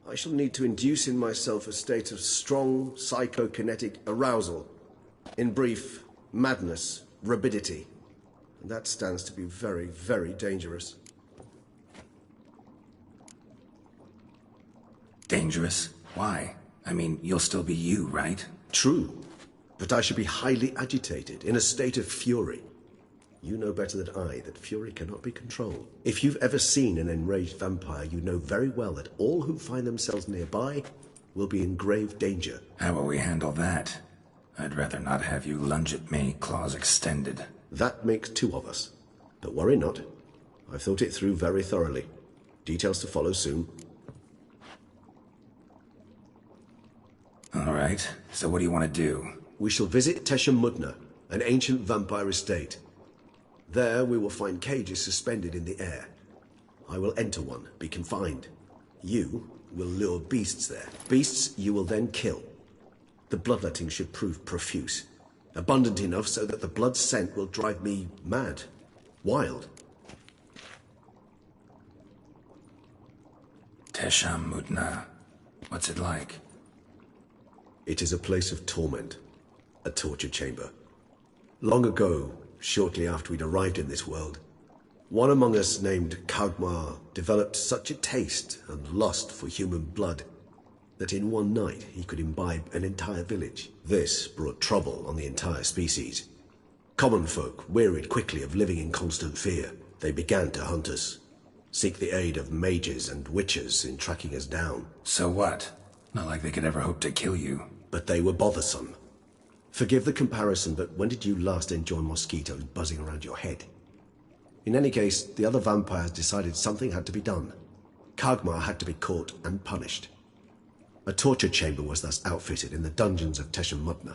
I shall need to induce in myself a state of strong psychokinetic arousal. In brief, madness, rabidity. And that stands to be very, very dangerous. Dangerous? Why? I mean, you'll still be you, right? True, but I should be highly agitated, in a state of fury. You know better than I that fury cannot be controlled. If you've ever seen an enraged vampire, you know very well that all who find themselves nearby will be in grave danger. How will we handle that? I'd rather not have you lunge at me, claws extended. That makes two of us. But worry not. I've thought it through very thoroughly. Details to follow soon. All right, so what do you want to do? We shall visit Tesha Mudna, an ancient vampire estate. There we will find cages suspended in the air. I will enter one, be confined. You will lure beasts there. Beasts you will then kill. The bloodletting should prove profuse. Abundant enough so that the blood scent will drive me mad. Wild. Tesha Mudna. What's it like? It is a place of torment. A torture chamber. Long ago, shortly after we'd arrived in this world, one among us named Kagmar developed such a taste and lust for human blood that in one night he could imbibe an entire village. This brought trouble on the entire species. Common folk wearied quickly of living in constant fear. They began to hunt us, seek the aid of mages and witches in tracking us down. So what? Not like they could ever hope to kill you. But they were bothersome. Forgive the comparison, but when did you last enjoy mosquitoes buzzing around your head? In any case, the other vampires decided something had to be done. Kagmar had to be caught and punished. A torture chamber was thus outfitted in the dungeons of Tesha Mudna.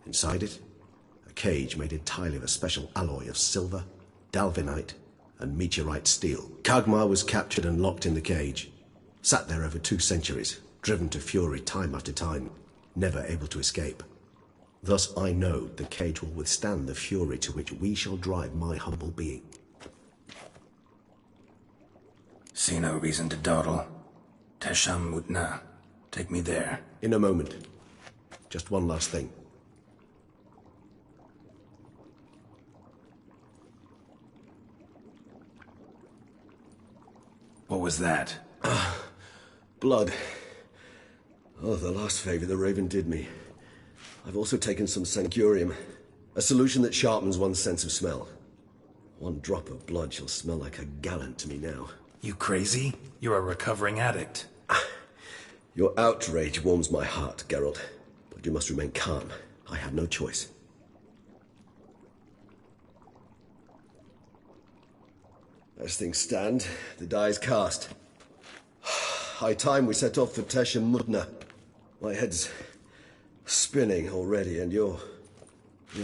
Inside it, a cage made entirely of a special alloy of silver, dalvinite, and meteorite steel. Kagmar was captured and locked in the cage. Sat there over 2 centuries, driven to fury time after time, never able to escape. Thus I know the cage will withstand the fury to which we shall drive my humble being. See no reason to dawdle. Tesha Mudna. Take me there. In a moment. Just one last thing. What was that? Blood. Oh, the last favor the Raven did me. I've also taken some Sancurium, a solution that sharpens one's sense of smell. One drop of blood shall smell like a gallon to me now. You crazy? You're a recovering addict. Your outrage warms my heart, Geralt. But you must remain calm. I have no choice. As things stand, the die is cast. High time we set off for Tesh and Mudna. My head's spinning already, and you're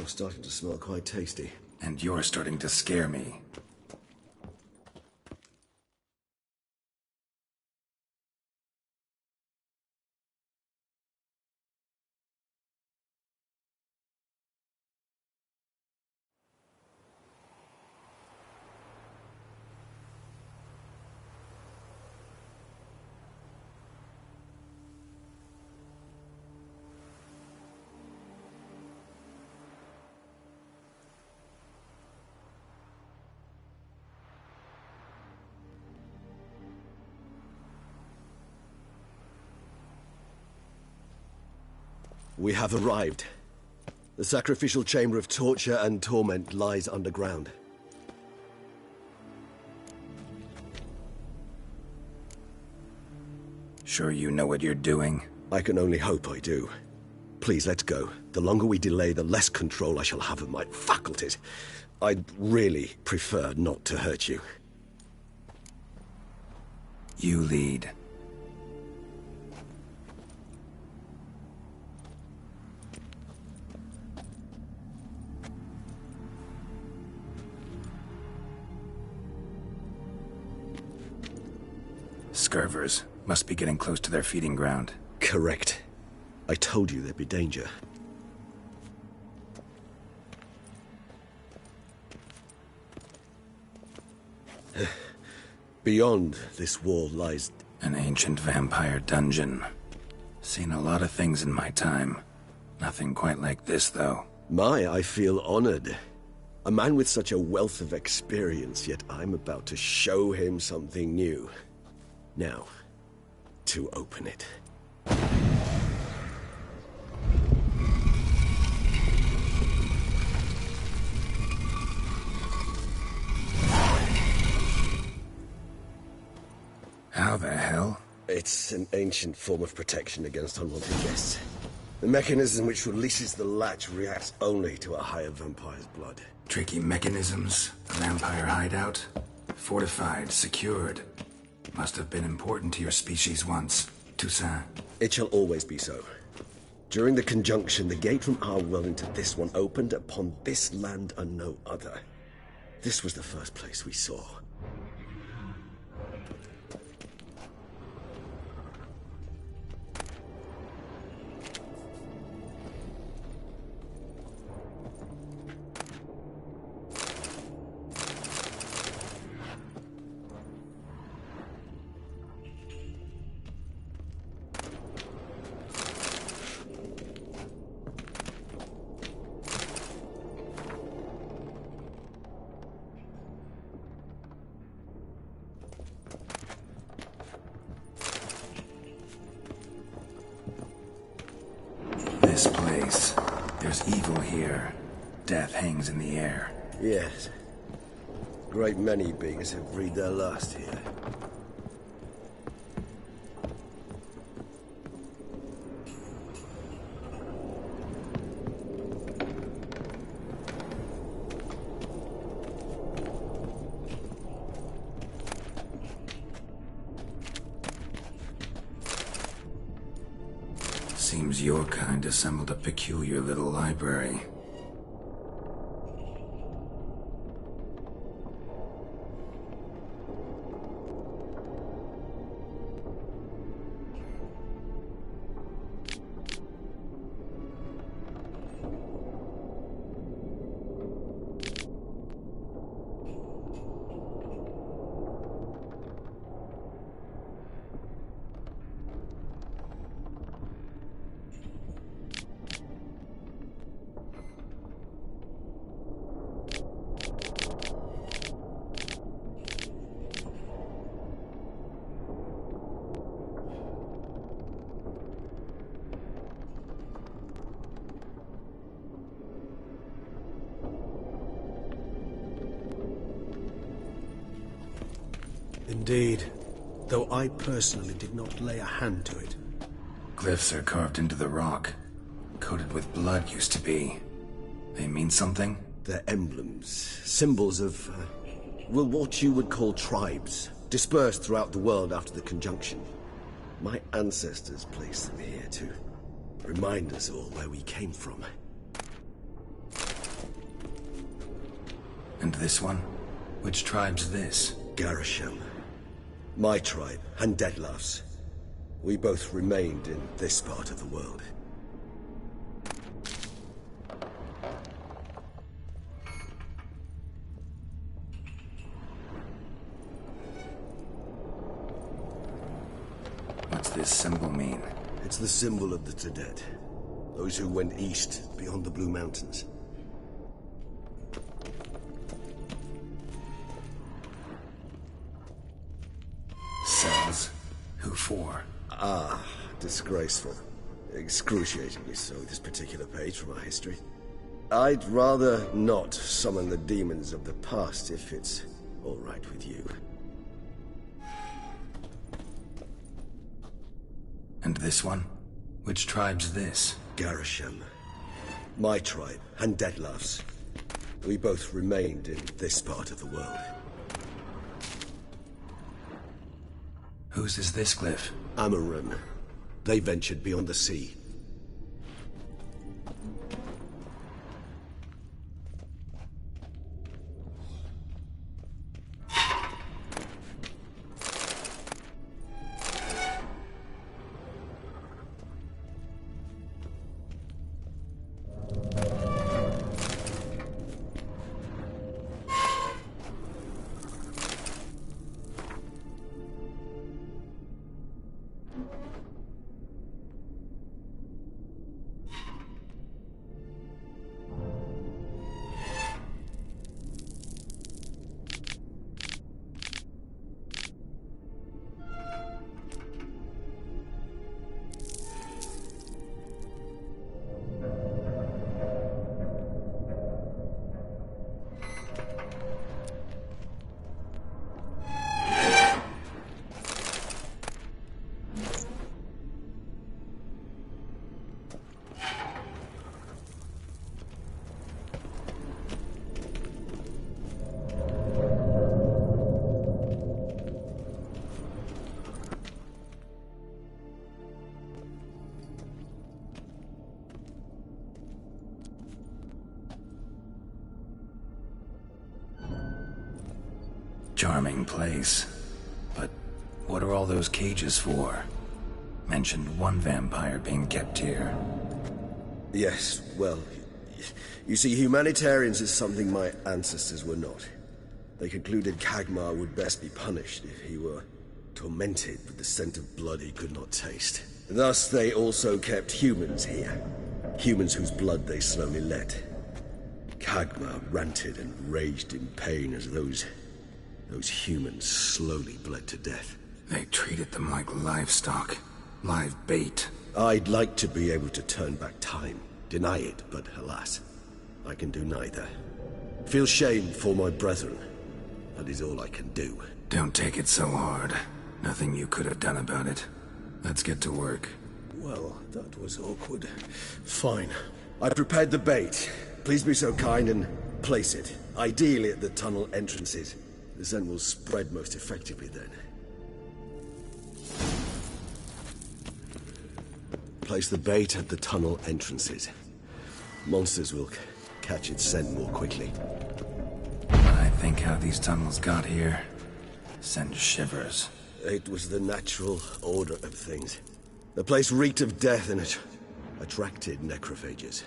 starting to smell quite tasty. And you're starting to scare me. We have arrived. The sacrificial chamber of torture and torment lies underground. Sure you know what you're doing? I can only hope I do. Please, let's go. The longer we delay, the less control I shall have of my faculties. I'd really prefer not to hurt you. You lead. Scurvers must be getting close to their feeding ground. Correct. I told you there'd be danger. Beyond this wall lies... An ancient vampire dungeon. Seen a lot of things in my time. Nothing quite like this, though. I feel honored. A man with such a wealth of experience, yet I'm about to show him something new. Now, to open it. How the hell? It's an ancient form of protection against unwanted guests. The mechanism which releases the latch reacts only to a higher vampire's blood. Tricky mechanisms, a vampire hideout, fortified, secured. Must have been important to your species once, Toussaint. It shall always be so. During the conjunction, the gate from our world into this one opened upon this land and no other. This was the first place we saw. This place. There's evil here. Death hangs in the air. Yes. A great many beings have breathed their last here. Seems your kind assembled a peculiar little library. Indeed. Though I personally did not lay a hand to it. Glyphs are carved into the rock. Coated with blood used to be. They mean something? They're emblems, symbols of, well, what you would call tribes, dispersed throughout the world after the conjunction. My ancestors placed them here to remind us all where we came from. And this one? Which tribe's this? Garisham. My tribe, and Detlef's. We both remained in this part of the world. What's this symbol mean? It's the symbol of the Tedet. Those who went east, beyond the Blue Mountains. Cells? Who for? Ah, disgraceful. Excruciatingly so, this particular page from our history. I'd rather not summon the demons of the past if it's all right with you. And this one? Which tribe's this? Garisham. My tribe, and Detlef's. We both remained in this part of the world. Whose is this glyph? Amaran. They ventured beyond the sea. Charming place. But what are all those cages for? Mentioned one vampire being kept here. Yes, well, you see, humanitarians is something my ancestors were not. They concluded Kagmar would best be punished if he were tormented with the scent of blood he could not taste. Thus, they also kept humans here. Humans whose blood they slowly let. Kagmar ranted and raged in pain as those humans slowly bled to death. They treated them like livestock. Live bait. I'd like to be able to turn back time. Deny it, but alas, I can do neither. Feel shame for my brethren. That is all I can do. Don't take it so hard. Nothing you could have done about it. Let's get to work. Well, that was awkward. Fine. I prepared the bait. Please be so kind and place it. Ideally at the tunnel entrances. The scent will spread most effectively then. Place the bait at the tunnel entrances. Monsters will catch its scent more quickly. I think how these tunnels got here sends shivers. It was the natural order of things. The place reeked of death and it attracted necrophages.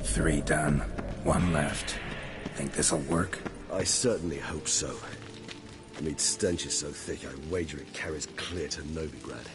Three done. One left. Think this'll work? I certainly hope so. The meat stench is so thick, I wager it carries clear to Novigrad.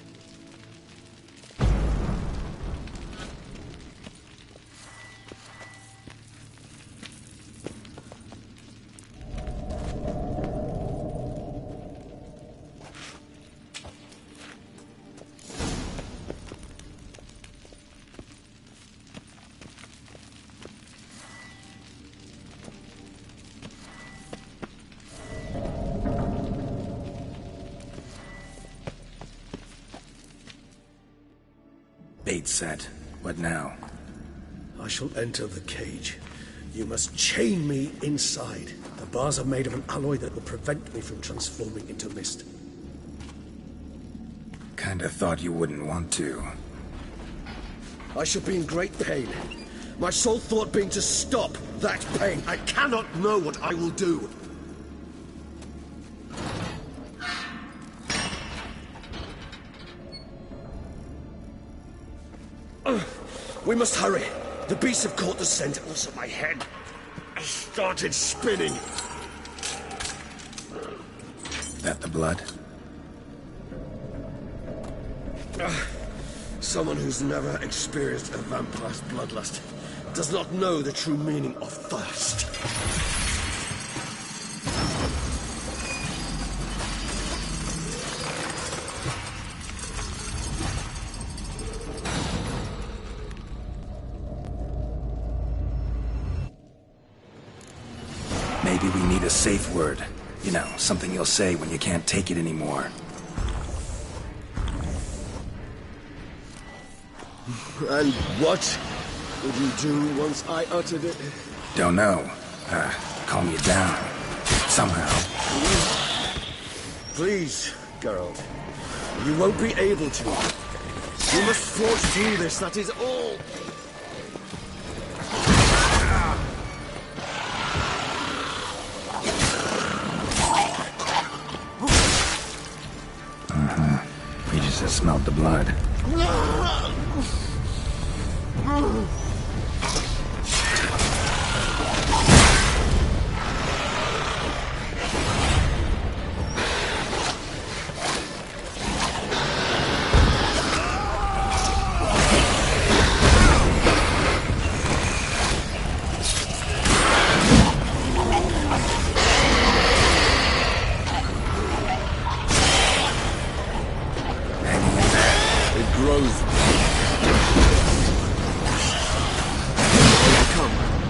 gate set. What now? I shall enter the cage. You must chain me inside. The bars are made of an alloy that will prevent me from transforming into mist. Kinda thought you wouldn't want to. I shall be in great pain. My sole thought being to stop that pain. I cannot know what I will do. We must hurry. The beasts have caught the scent. Also, my head started spinning. That the blood? Someone who's never experienced a vampire's bloodlust does not know the true meaning of thirst. Maybe we need a safe word. You know, something you'll say when you can't take it anymore. And what would you do once I uttered it? Don't know. Calm you down. Somehow. Please, Geralt. You won't be able to. You must forge through this, that is all. We just smelled the blood.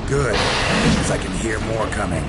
Good, because I can hear more coming.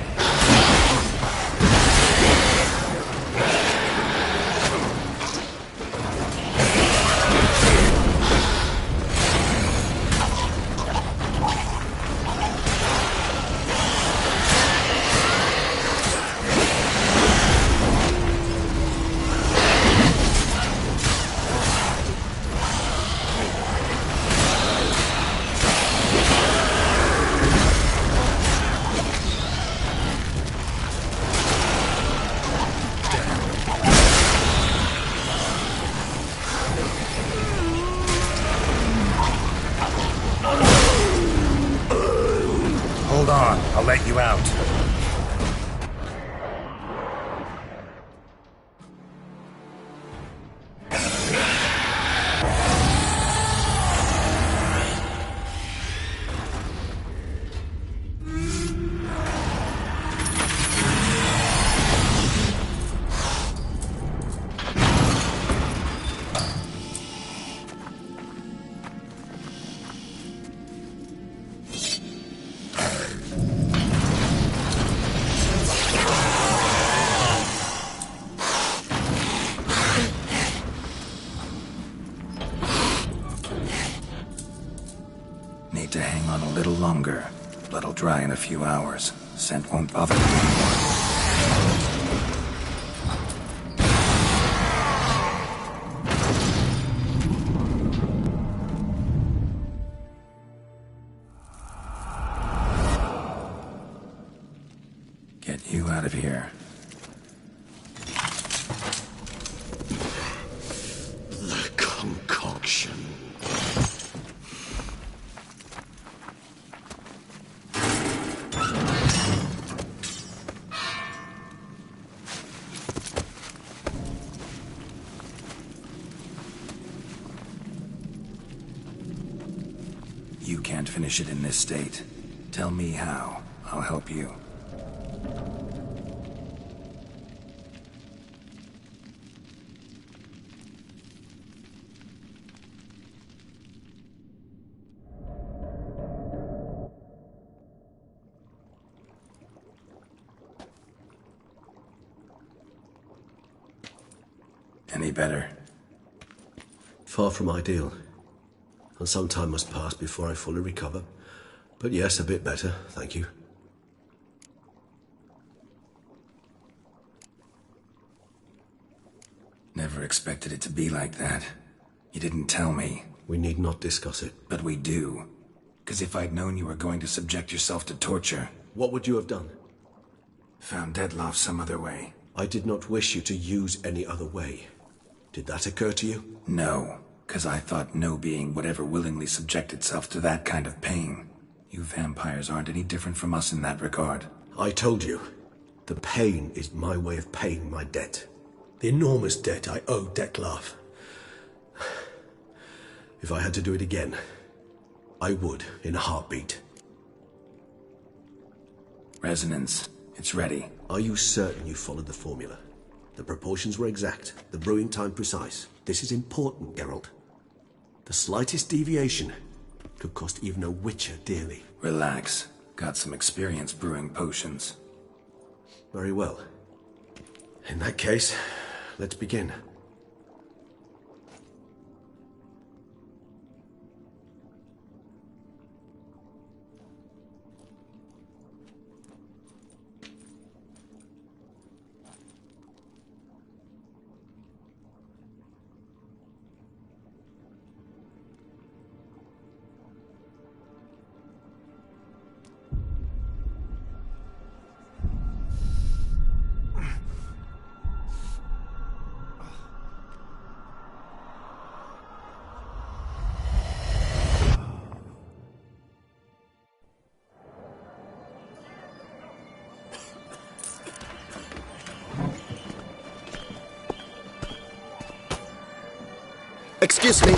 Hold on, I'll let you out. Need to hang on a little longer. Blood'll dry in a few hours. Scent won't bother me anymore. Get you out of here. The concoction. You can't finish it in this state. Tell me how. I'll help you. Any better? Far from ideal. and some time must pass before I fully recover. But yes, a bit better, thank you. Never expected it to be like that. You didn't tell me. We need not discuss it. But we do. Because if I'd known you were going to subject yourself to torture... What would you have done? Found Dettlaff some other way. I did not wish you to use any other way. Did that occur to you? No, because I thought no being would ever willingly subject itself to that kind of pain. You vampires aren't any different from us in that regard. I told you, the pain is my way of paying my debt. The enormous debt I owe Dettlaff. If I had to do it again, I would, in a heartbeat. Resonance. It's ready. Are you certain you followed the formula? The proportions were exact, the brewing time precise. This is important, Geralt. The slightest deviation could cost even a witcher dearly. Relax. Got some experience brewing potions. Very well. In that case, let's begin. Excuse me.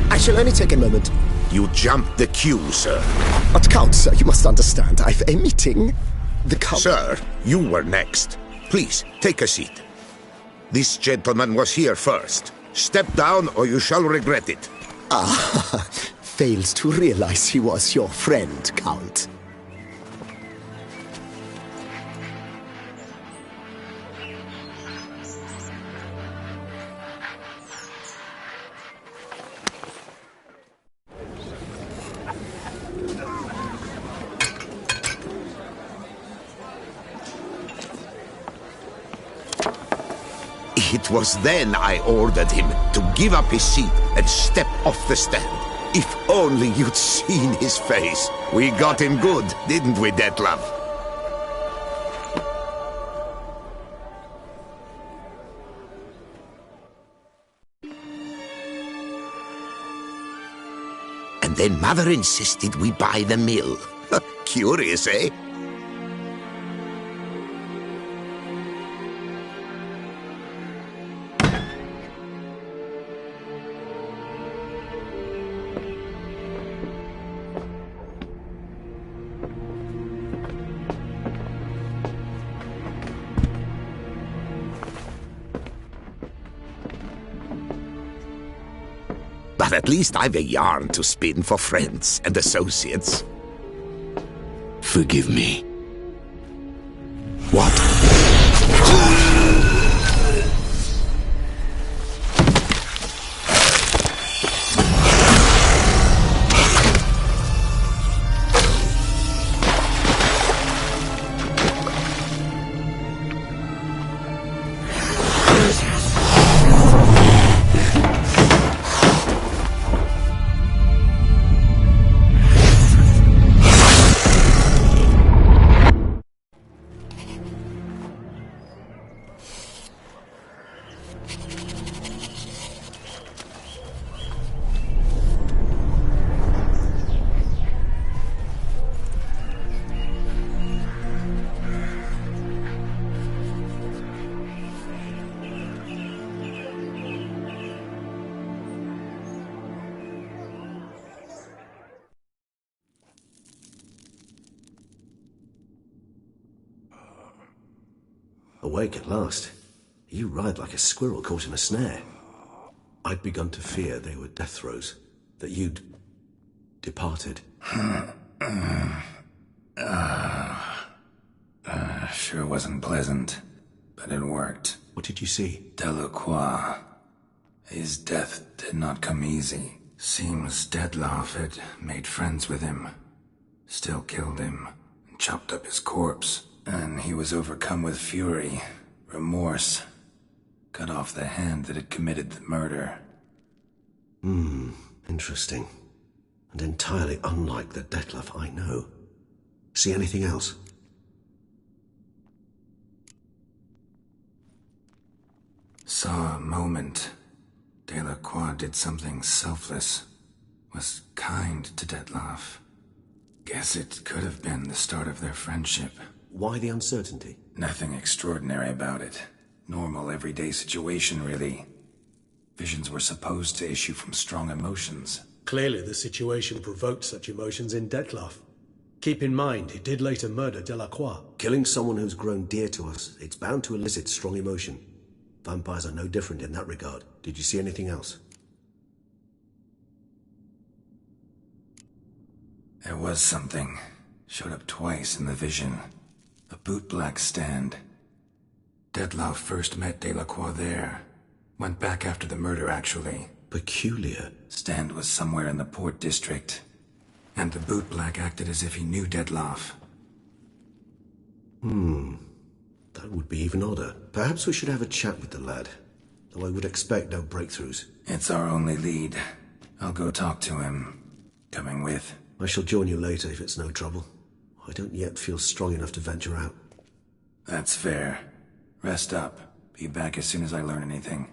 I shall only take a moment. You jumped the queue, sir. But Count, sir, you must understand. I've a meeting. The Count... Sir, you were next. Please, take a seat. This gentleman was here first. Step down or you shall regret it. Ah, fails to realize he was your friend, Count. It was then I ordered him to give up his seat and step off the stand. If only you'd seen his face. We got him good, didn't we, Dettlaff? And then Mother insisted we buy the mill. Curious, eh? But at least I've a yarn to spin for friends and associates. Forgive me. What? Awake at last. You ride like a squirrel caught in a snare. I'd begun to fear they were death throes, that you'd departed. Sure wasn't pleasant, but it worked. What did you see? Delacroix. His death did not come easy. Seems Dettlaff had made friends with him, still killed him, and chopped up his corpse. And he was overcome with fury, remorse, cut off the hand that had committed the murder. Interesting. And entirely unlike the Dettlaff I know. See anything else? Saw a moment. Delacroix did something selfless. Was kind to Dettlaff. Guess it could have been the start of their friendship. Why the uncertainty? Nothing extraordinary about it. Normal, everyday situation, really. Visions were supposed to issue from strong emotions. Clearly the situation provoked such emotions in Dettlaff. Keep in mind, he did later murder Delacroix. Killing someone who's grown dear to us, it's bound to elicit strong emotion. Vampires are no different in that regard. Did you see anything else? There was something. Showed up twice in the vision. A bootblack stand. Dettlaff first met Delacroix there. Went back after the murder, actually. Peculiar. Stand was somewhere in the Port District. And the bootblack acted as if he knew Dettlaff. That would be even odder. Perhaps we should have a chat with the lad. Though I would expect no breakthroughs. It's our only lead. I'll go talk to him. Coming with? I shall join you later if it's no trouble. I don't yet feel strong enough to venture out. That's fair. Rest up. Be back as soon as I learn anything.